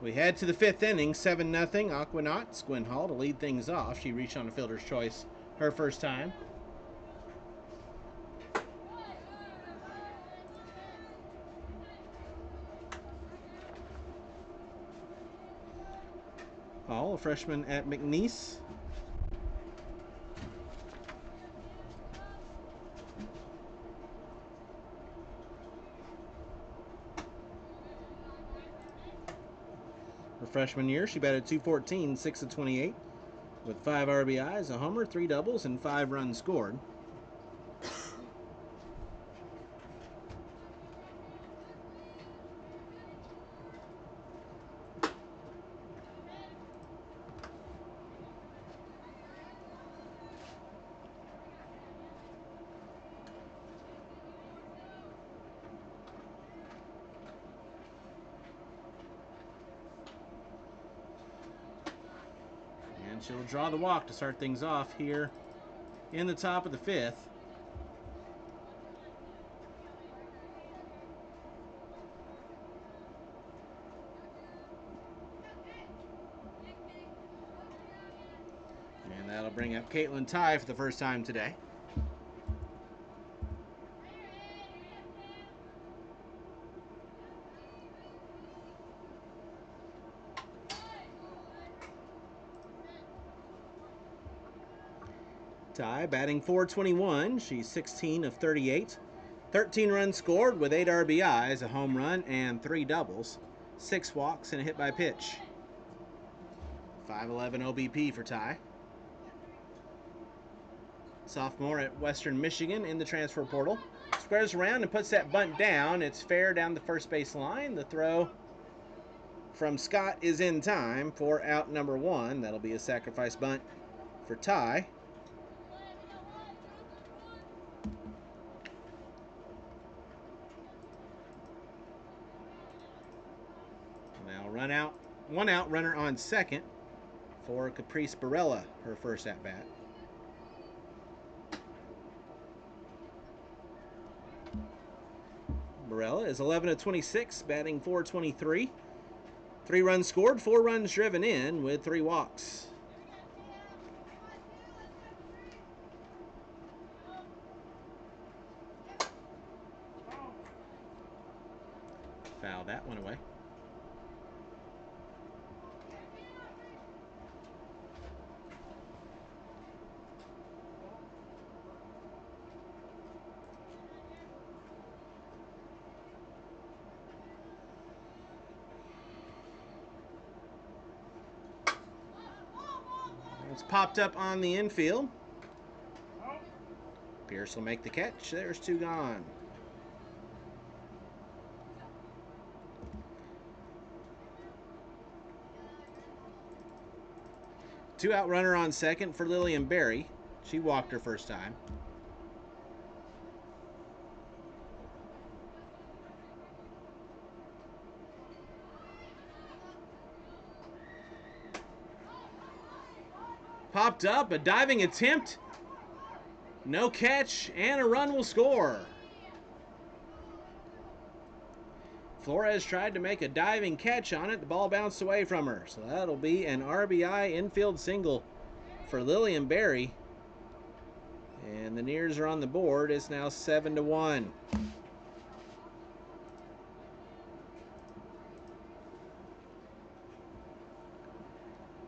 We head to the 5th inning, 7-0. Aquanauts. Gwen Hall to lead things off. She reached on a fielder's choice her first time. Hall, a freshman at McNeese. – . . . . . . . . . . . . . . . . . . . . . . . . . . . . . . . . . . . . . . . . . . . . . . . . . . . . . . . . . . . . . . . freshman year. She batted .214, 6 of 28, with 5 RBIs, a homer, 3 doubles, and 5 runs scored. And she'll draw the walk to start things off here in the top of the 5th. And that'll bring up Caitlin Ty for the first time today. Ty batting .421. She's 16 of 38. 13 runs scored with 8 RBIs, a home run, and 3 doubles. 6 walks and a hit by pitch. 5'11 OBP for Ty. Sophomore at Western Michigan in the transfer portal. Squares around and puts that bunt down. It's fair down the first base line. The throw from Scott is in time for out number 1. That'll be a sacrifice bunt for Ty. Now one out, runner on second for Caprice Barella, her first at bat. Barella is 11 of 26, batting .423. 3 runs scored, 4 runs driven in with 3 walks. Foul that one away. It's popped up on the infield. Pierce will make the catch. There's 2 gone. Two out runner on second for Lillian Berry. She walked her first time. Popped up, a diving attempt. No catch, and a run will score. Flores tried to make a diving catch on it. The ball bounced away from her. So that'll be an RBI infield single for Lillian Berry. And the Nears are on the board. It's now 7-1.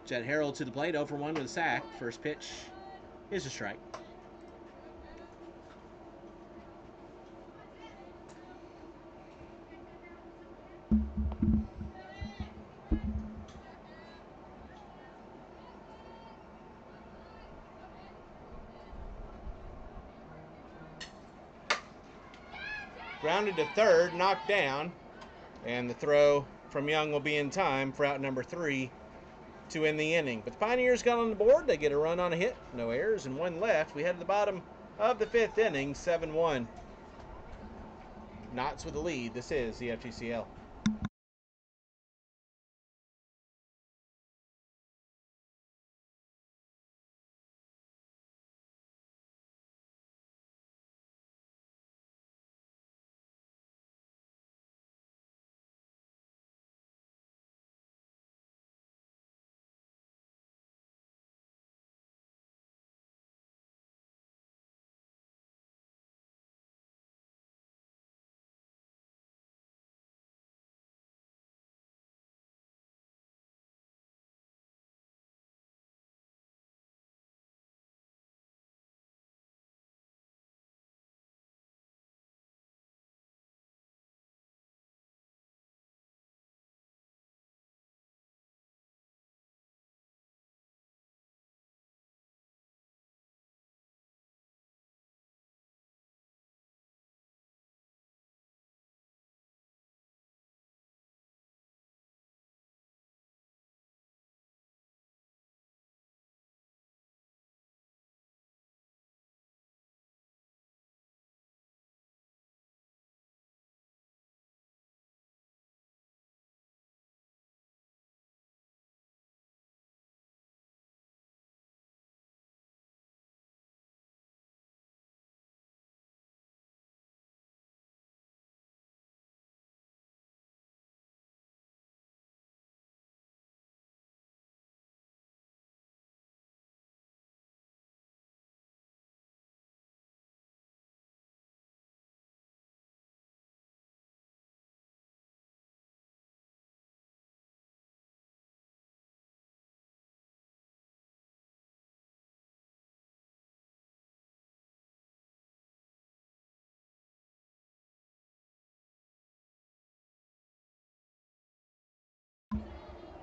Jet Harrell to the plate, 0 for 1 with a sack. First pitch is a strike. Grounded to third, knocked down, and the throw from Young will be in time for out number 3 to end the inning. But the Pioneers got on the board. They get a run on a hit, no errors, and 1 left. We head to the bottom of the 5th inning, 7-1. Knots with the lead. This is the FGCL.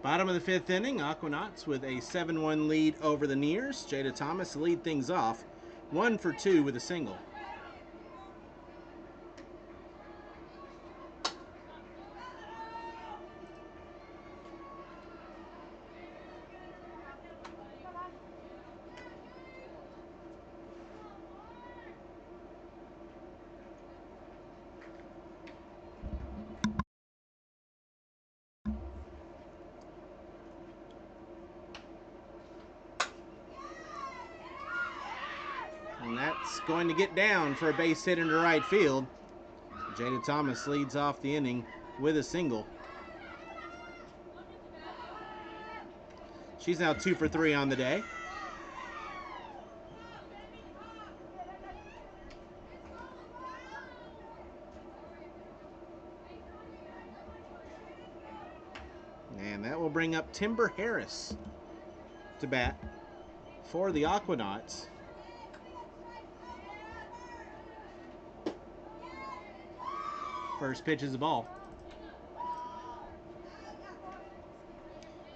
Bottom of the 5th inning, Aquanauts with a 7-1 lead over the Nears. Jada Thomas lead things off, 1 for 2 with a single. And that's going to get down for a base hit into right field. Jada Thomas leads off the inning with a single. She's now 2 for 3 on the day. And that will bring up Timber Harris to bat for the Aquanauts. First pitch is a ball.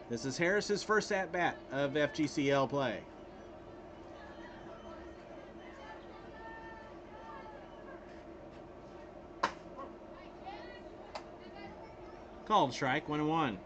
This is Harris's first at-bat of FGCL play. Called strike, 1-1.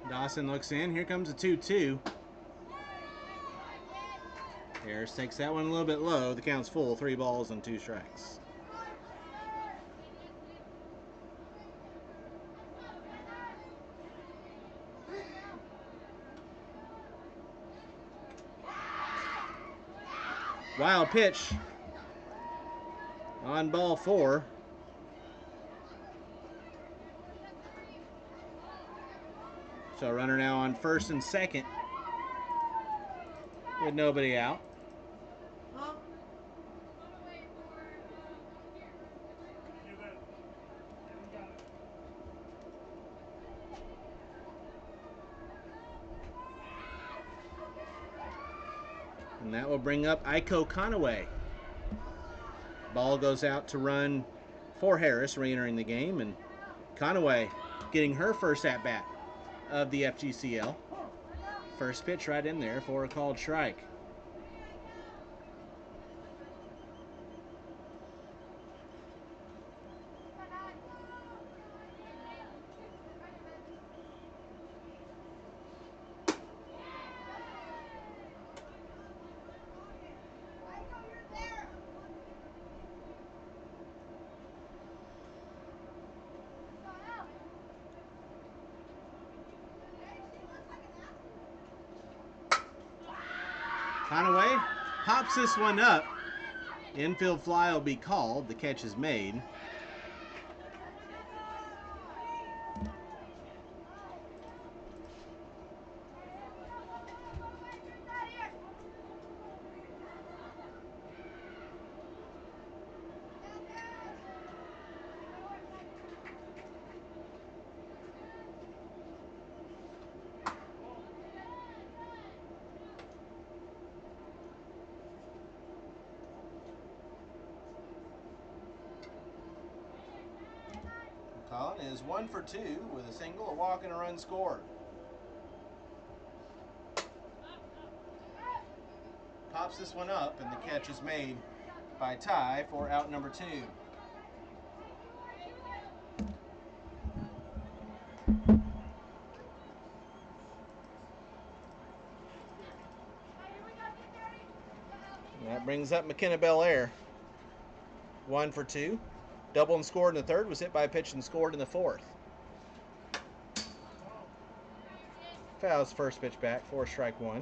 Dawson looks in. Here comes a 2-2. Harris takes that one a little bit low. The count's full. 3 balls and 2 strikes. Wild pitch on ball 4. So a runner now on first and second with nobody out. And that will bring up Aiko Conaway. Ball goes out to run for Harris, re-entering the game, and Conaway getting her first at-bat of the FGCL. First pitch right in there for a called strike. Conaway pops this one up. Infield fly will be called. The catch is made. Colin is 1 for 2 with a single, a walk, and a run scored. Pops this one up, and the catch is made by Ty for out number 2. That brings up McKenna Belair. 1 for 2. Double and scored in the third, was hit by a pitch and scored in the fourth. Fouls first pitch back for strike one.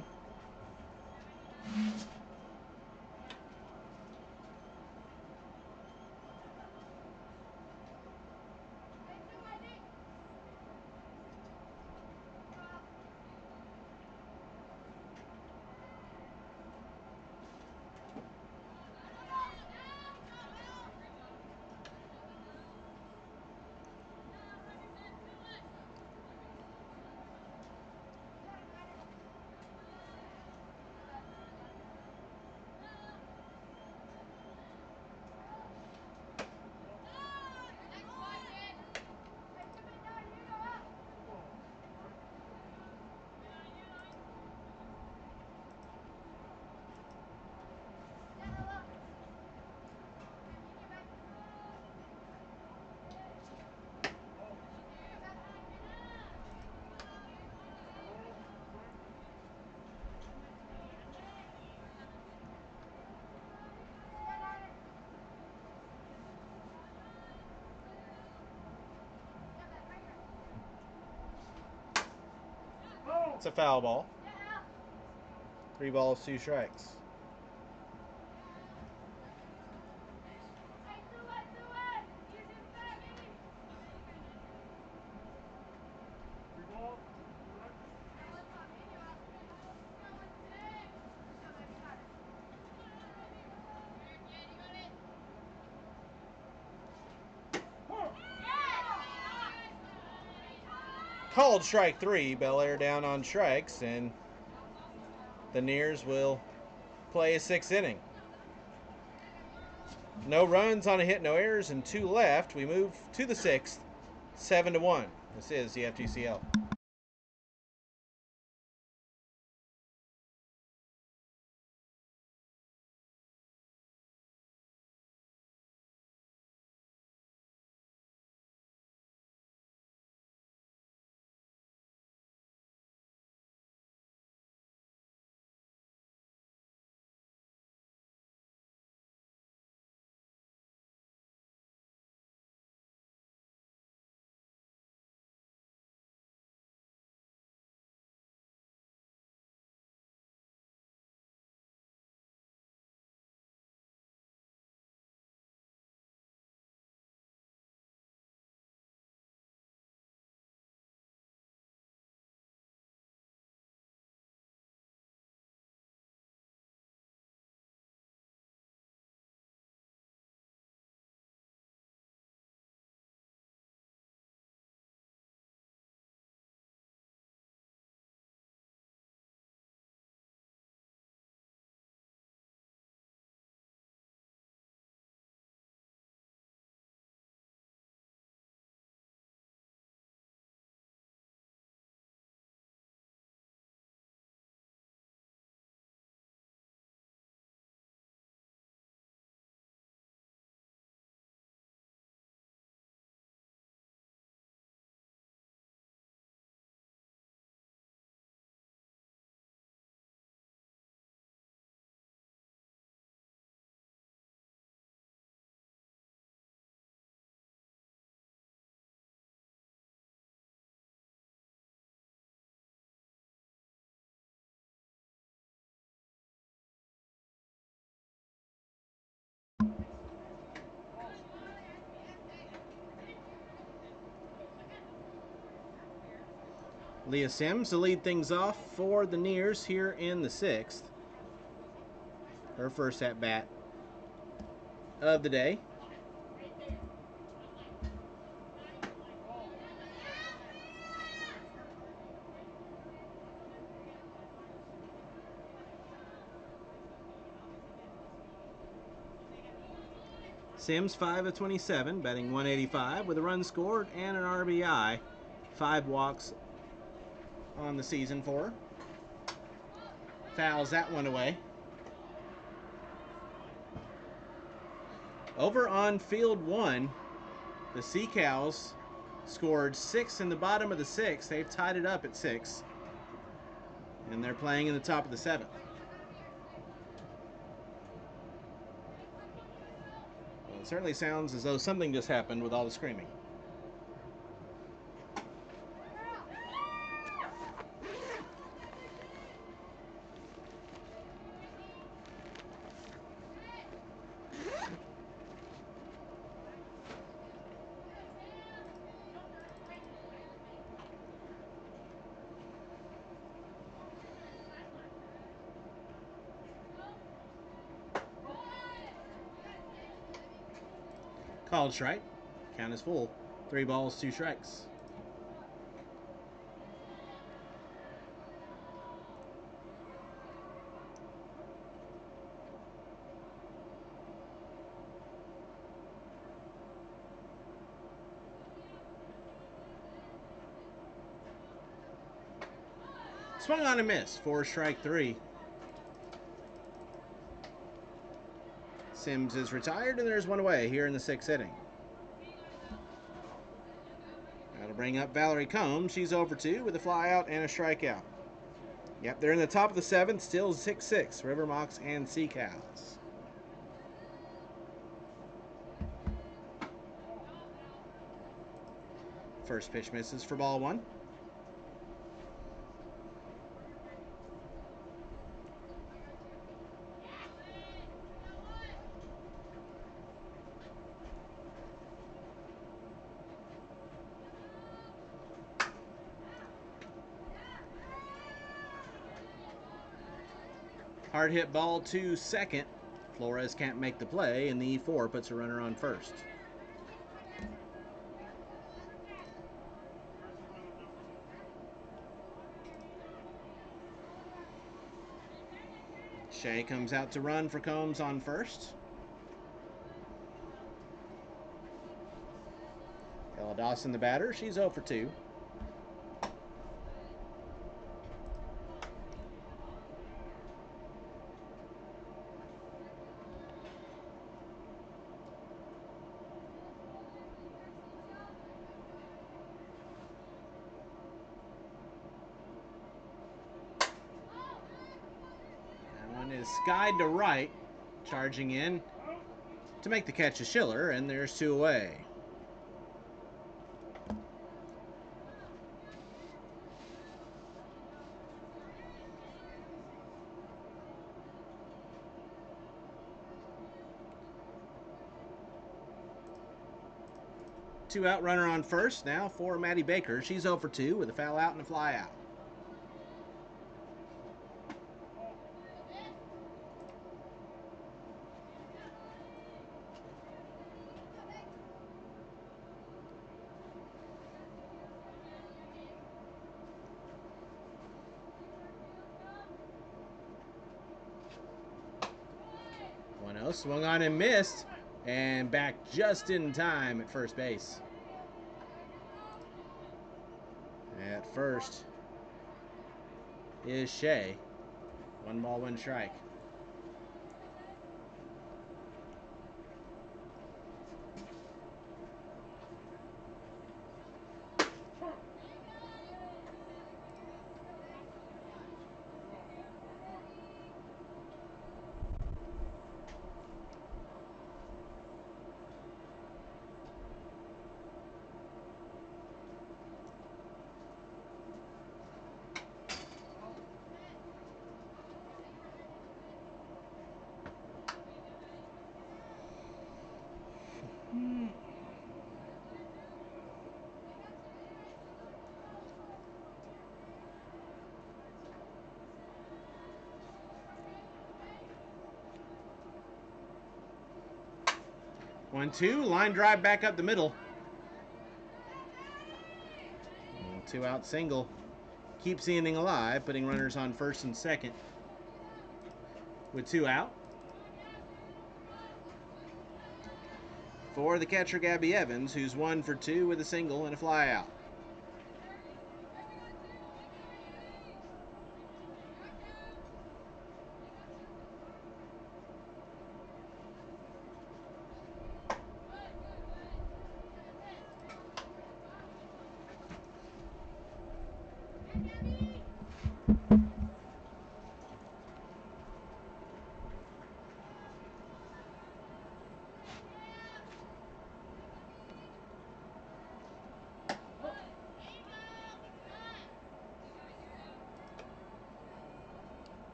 It's a foul ball. 3 balls, 2 strikes. Called strike 3. Bel Air down on strikes, and the Nears will play a 6th inning. No runs on a hit, no errors, and 2 left. We move to the 6th, 7-1. This is the FTCL. Leah Sims to lead things off for the Nears here in the 6th. Her first at bat of the day. Sims 5 of 27, batting 185 with a run scored and an RBI. 5 walks on the season for her. Fouls that one away. Over on field 1, the Sea Cows scored 6 in the bottom of the 6th. They've tied it up at 6. And they're playing in the top of the 7th. Well, it certainly sounds as though something just happened with all the screaming. Called strike. Count is full. 3 balls, 2 strikes. Swung on and missed for strike 3. Sims is retired, and there's one away here in the 6th inning. That'll bring up Valerie Combs. She's 0 for 2 with a flyout and a strikeout. Yep, they're in the top of the 7th, still 6-6, River Mocs and Sea Cows. First pitch misses for ball 1. Hard hit ball to second. Flores can't make the play, and the 4 puts a runner on first. Shea comes out to run for Combs on first. Ella Dawson, the batter. She's 0 for 2. Is skied to right, charging in to make the catch is Schiller, and there's 2 away. Two out, runner on first now for Maddie Baker. She's 0 for 2 with a foul out and a fly out. Swung on and missed, and back just in time at first base. At first is Shea. 1 ball, 1 strike. One, two, line drive back up the middle. 2 out single. Keeps the inning alive, putting runners on first and second. With 2 out. For the catcher, Gabby Evans, who's 1 for 2 with a single and a fly out.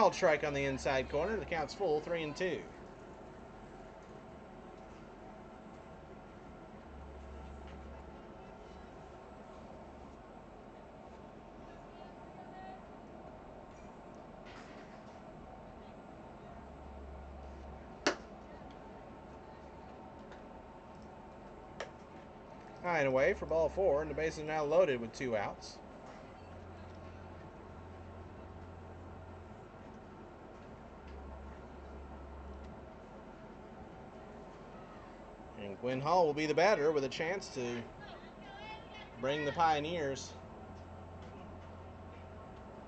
Called strike on the inside corner. The count's full, 3-2. High and away for ball 4, and the bases are now loaded with 2 outs. And Gwynn Hall will be the batter with a chance to bring the Pioneers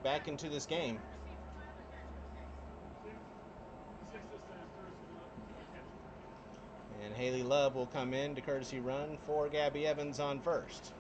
back into this game. And Haley Love will come in to courtesy run for Gabby Evans on first.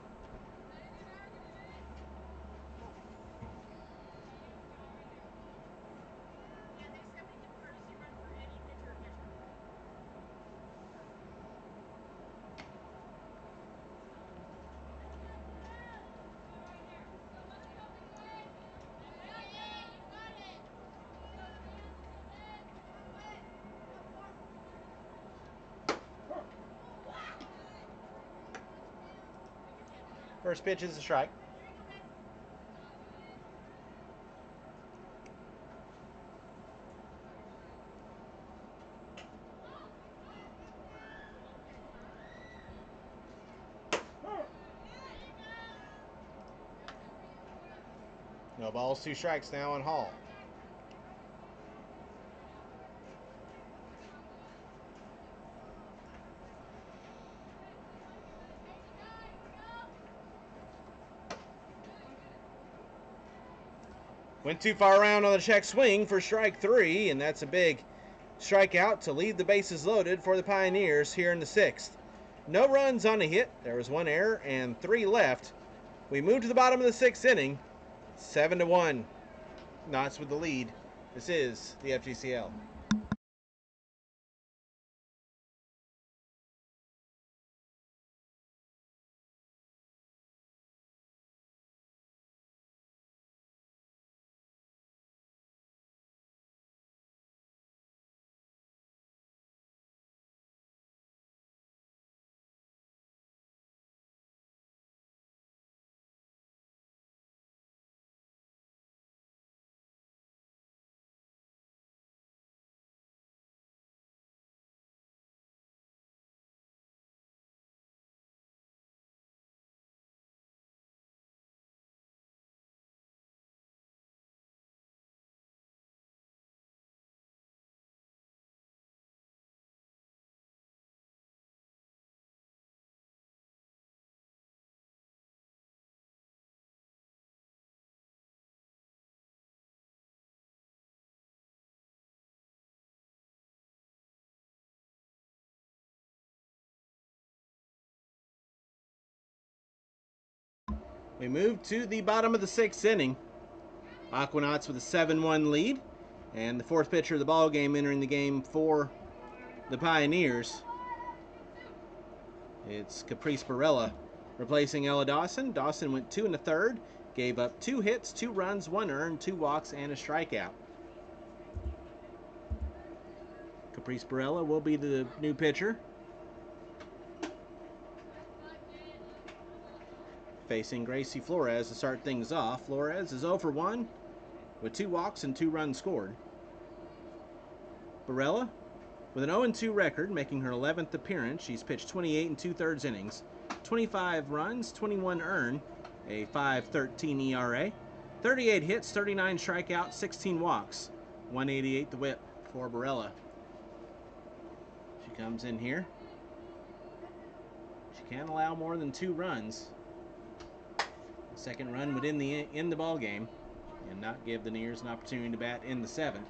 First pitch is a strike. No balls, 2 strikes now on Hall. Went too far around on the check swing for strike 3, and that's a big strikeout to leave the bases loaded for the Pioneers here in the 6th. No runs on a hit. There was 1 error and 3 left. We move to the bottom of the 6th inning. 7-1. Knots with the lead. This is the FGCL. We move to the bottom of the 6th inning. Aquanauts with a 7-1 lead, and the 4th pitcher of the ball game entering the game for the Pioneers. It's Caprice Barella replacing Ella Dawson. Dawson went 2 1/3, gave up 2 hits, 2 runs, 1 earned, 2 walks, and a strikeout. Caprice Barella will be the new pitcher, facing Gracie Flores to start things off. Flores is 0 for 1 with 2 walks and 2 runs scored. Barella with an 0-2 record, making her 11th appearance. She's pitched 28 2/3 innings, 25 runs, 21 earned, a 5.13 ERA, 38 hits, 39 strikeouts, 16 walks, 188 the whip for Barella. She comes in here. She can't allow more than 2 runs. The second run would end the ball game and not give the Neers an opportunity to bat in the 7th.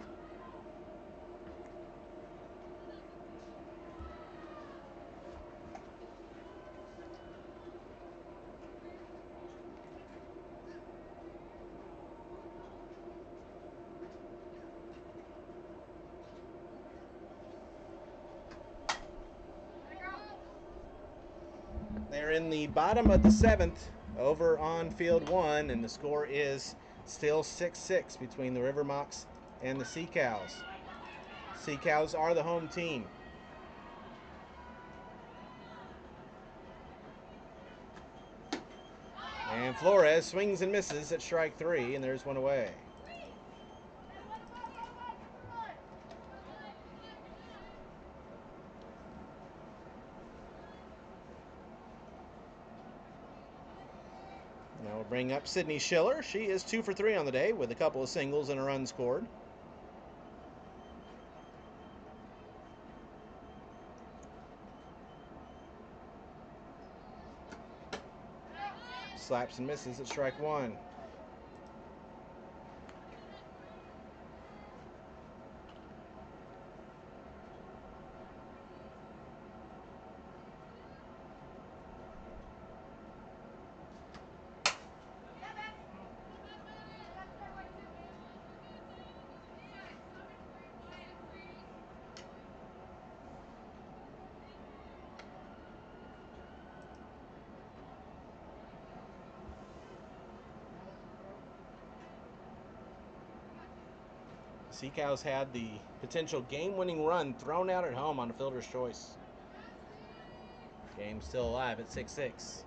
They're in the bottom of the 7th over on field 1, and the score is still 6-6 between the River Mocs and the Sea Cows. Sea Cows are the home team. And Flores swings and misses at strike 3, and there's one away. Now we'll bring up Sydney Schiller. She is 2 for 3 on the day with a couple of singles and a run scored. Slaps and misses at strike 1. Sea Cows had the potential game-winning run thrown out at home on a fielder's choice. Game still alive at 6-6.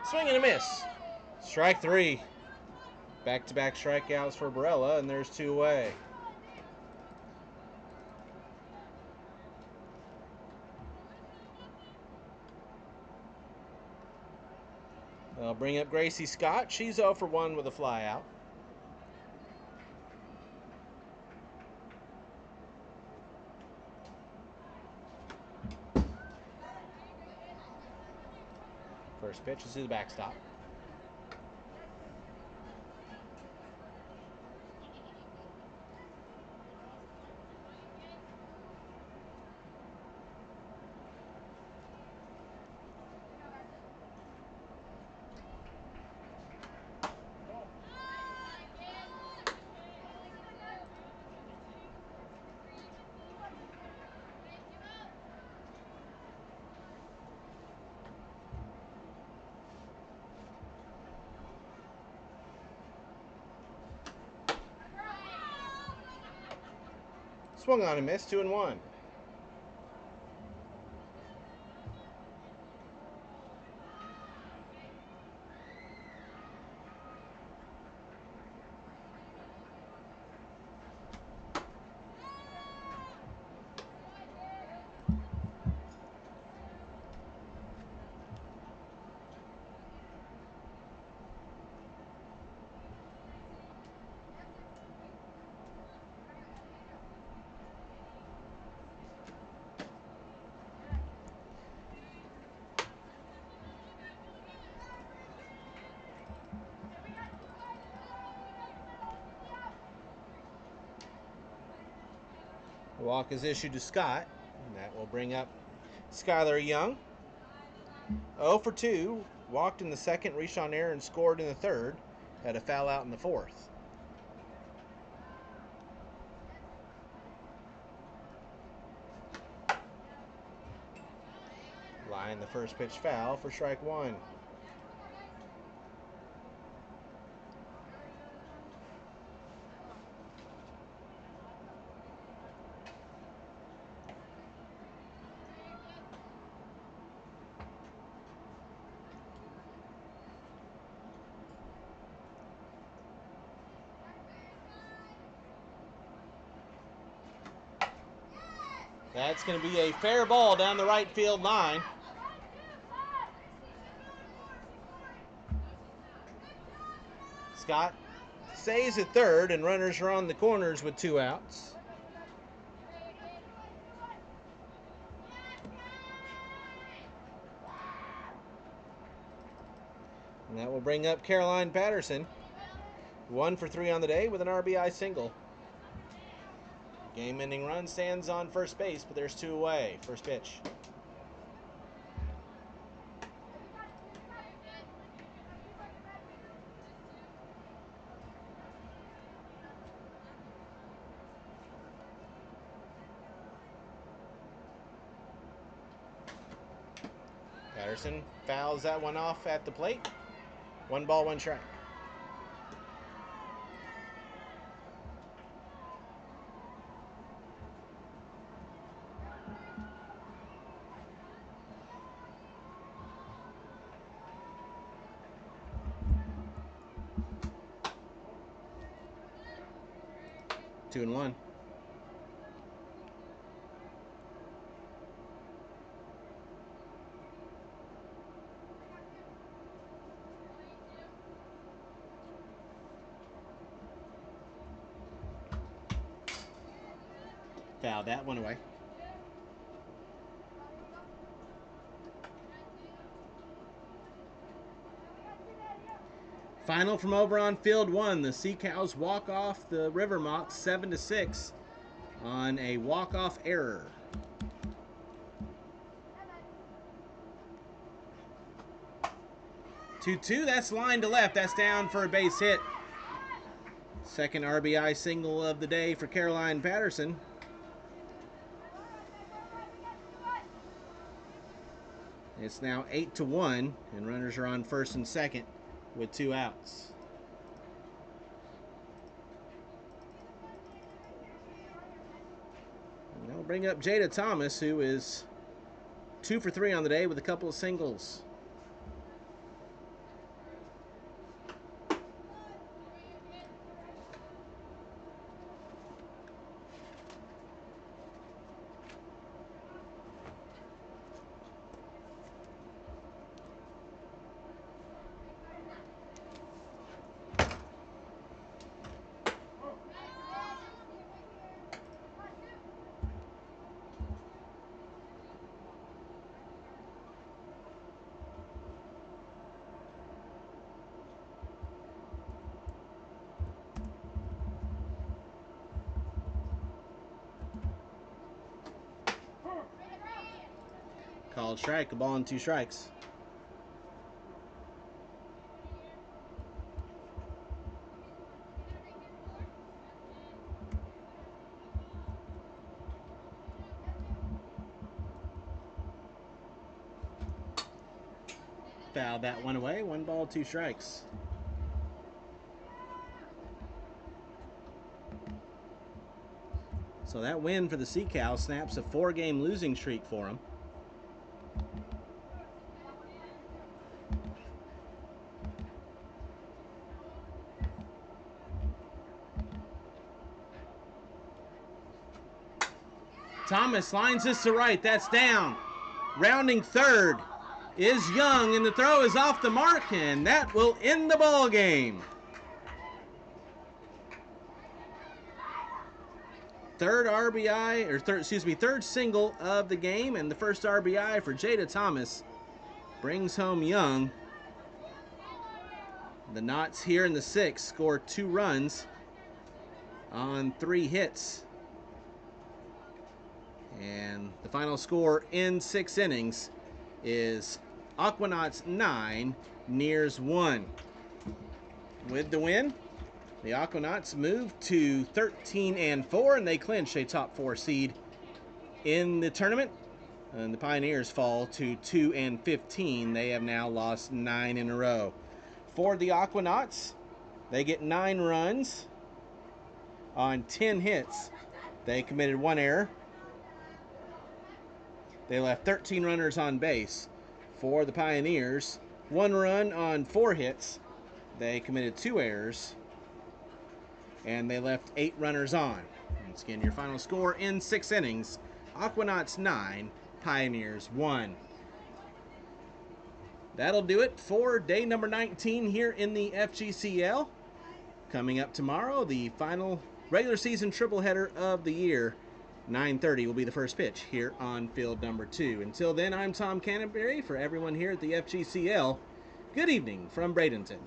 Swing and a miss. Strike 3. Back-to-back strikeouts for Barella, and there's 2 away. They'll bring up Gracie Scott. She's 0 for 1 with a flyout. First pitch is to the backstop. Swung on and missed, 2-1. A walk is issued to Scott, and that will bring up Skylar Young. 0 for 2, walked in the second, reached on air and scored in the third. Had a foul out in the fourth. Line the first pitch foul for strike 1. That's going to be a fair ball down the right field line. Scott stays at third, and runners are on the corners with 2 outs. And that will bring up Caroline Patterson. 1 for 3 on the day with an RBI single. Game-ending run stands on first base, but there's 2 away. First pitch. Patterson fouls that one off at the plate. 1 ball, 1 strike. Two and one. Foul that one away. Final from over on field 1. The Sea Cows walk off the River Mocs 7-6 on a walk-off error. 2-2. That's line to left. That's down for a base hit. Second RBI single of the day for Caroline Patterson. It's now 8-1, and runners are on first and second with 2 outs. And that'll bring up Jada Thomas, who is 2 for 3 on the day with a couple of singles. Called strike, a ball and 2 strikes. Foul that one away. 1 ball, 2 strikes. So that win for the Sea Cows snaps a 4-game losing streak for them. Thomas lines this to right. That's down. Rounding third is Young, and the throw is off the mark, and that will end the ball game. Third RBI, or third single of the game, and the first RBI for Jada Thomas brings home Young. The Knots here in the 6th score 2 runs on 3 hits. And the final score in 6 innings is Aquanauts 9, Nears 1. With the win, the Aquanauts move to 13-4, and they clinch a top 4 seed in the tournament. And the Pioneers fall to 2-15. They have now lost 9 in a row. For the Aquanauts, they get 9 runs on 10 hits. They committed 1 error. They left 13 runners on base. For the Pioneers, 1 run on 4 hits. They committed 2 errors. And they left 8 runners on. Once again, your final score in 6 innings, Aquanauts 9, Pioneers 1. That'll do it for day number 19 here in the FGCL. Coming up tomorrow, the final regular season tripleheader of the year. 9:30 will be the first pitch here on field number 2. Until then, I'm Tom Canterbury. For everyone here at the FGCL, good evening from Bradenton.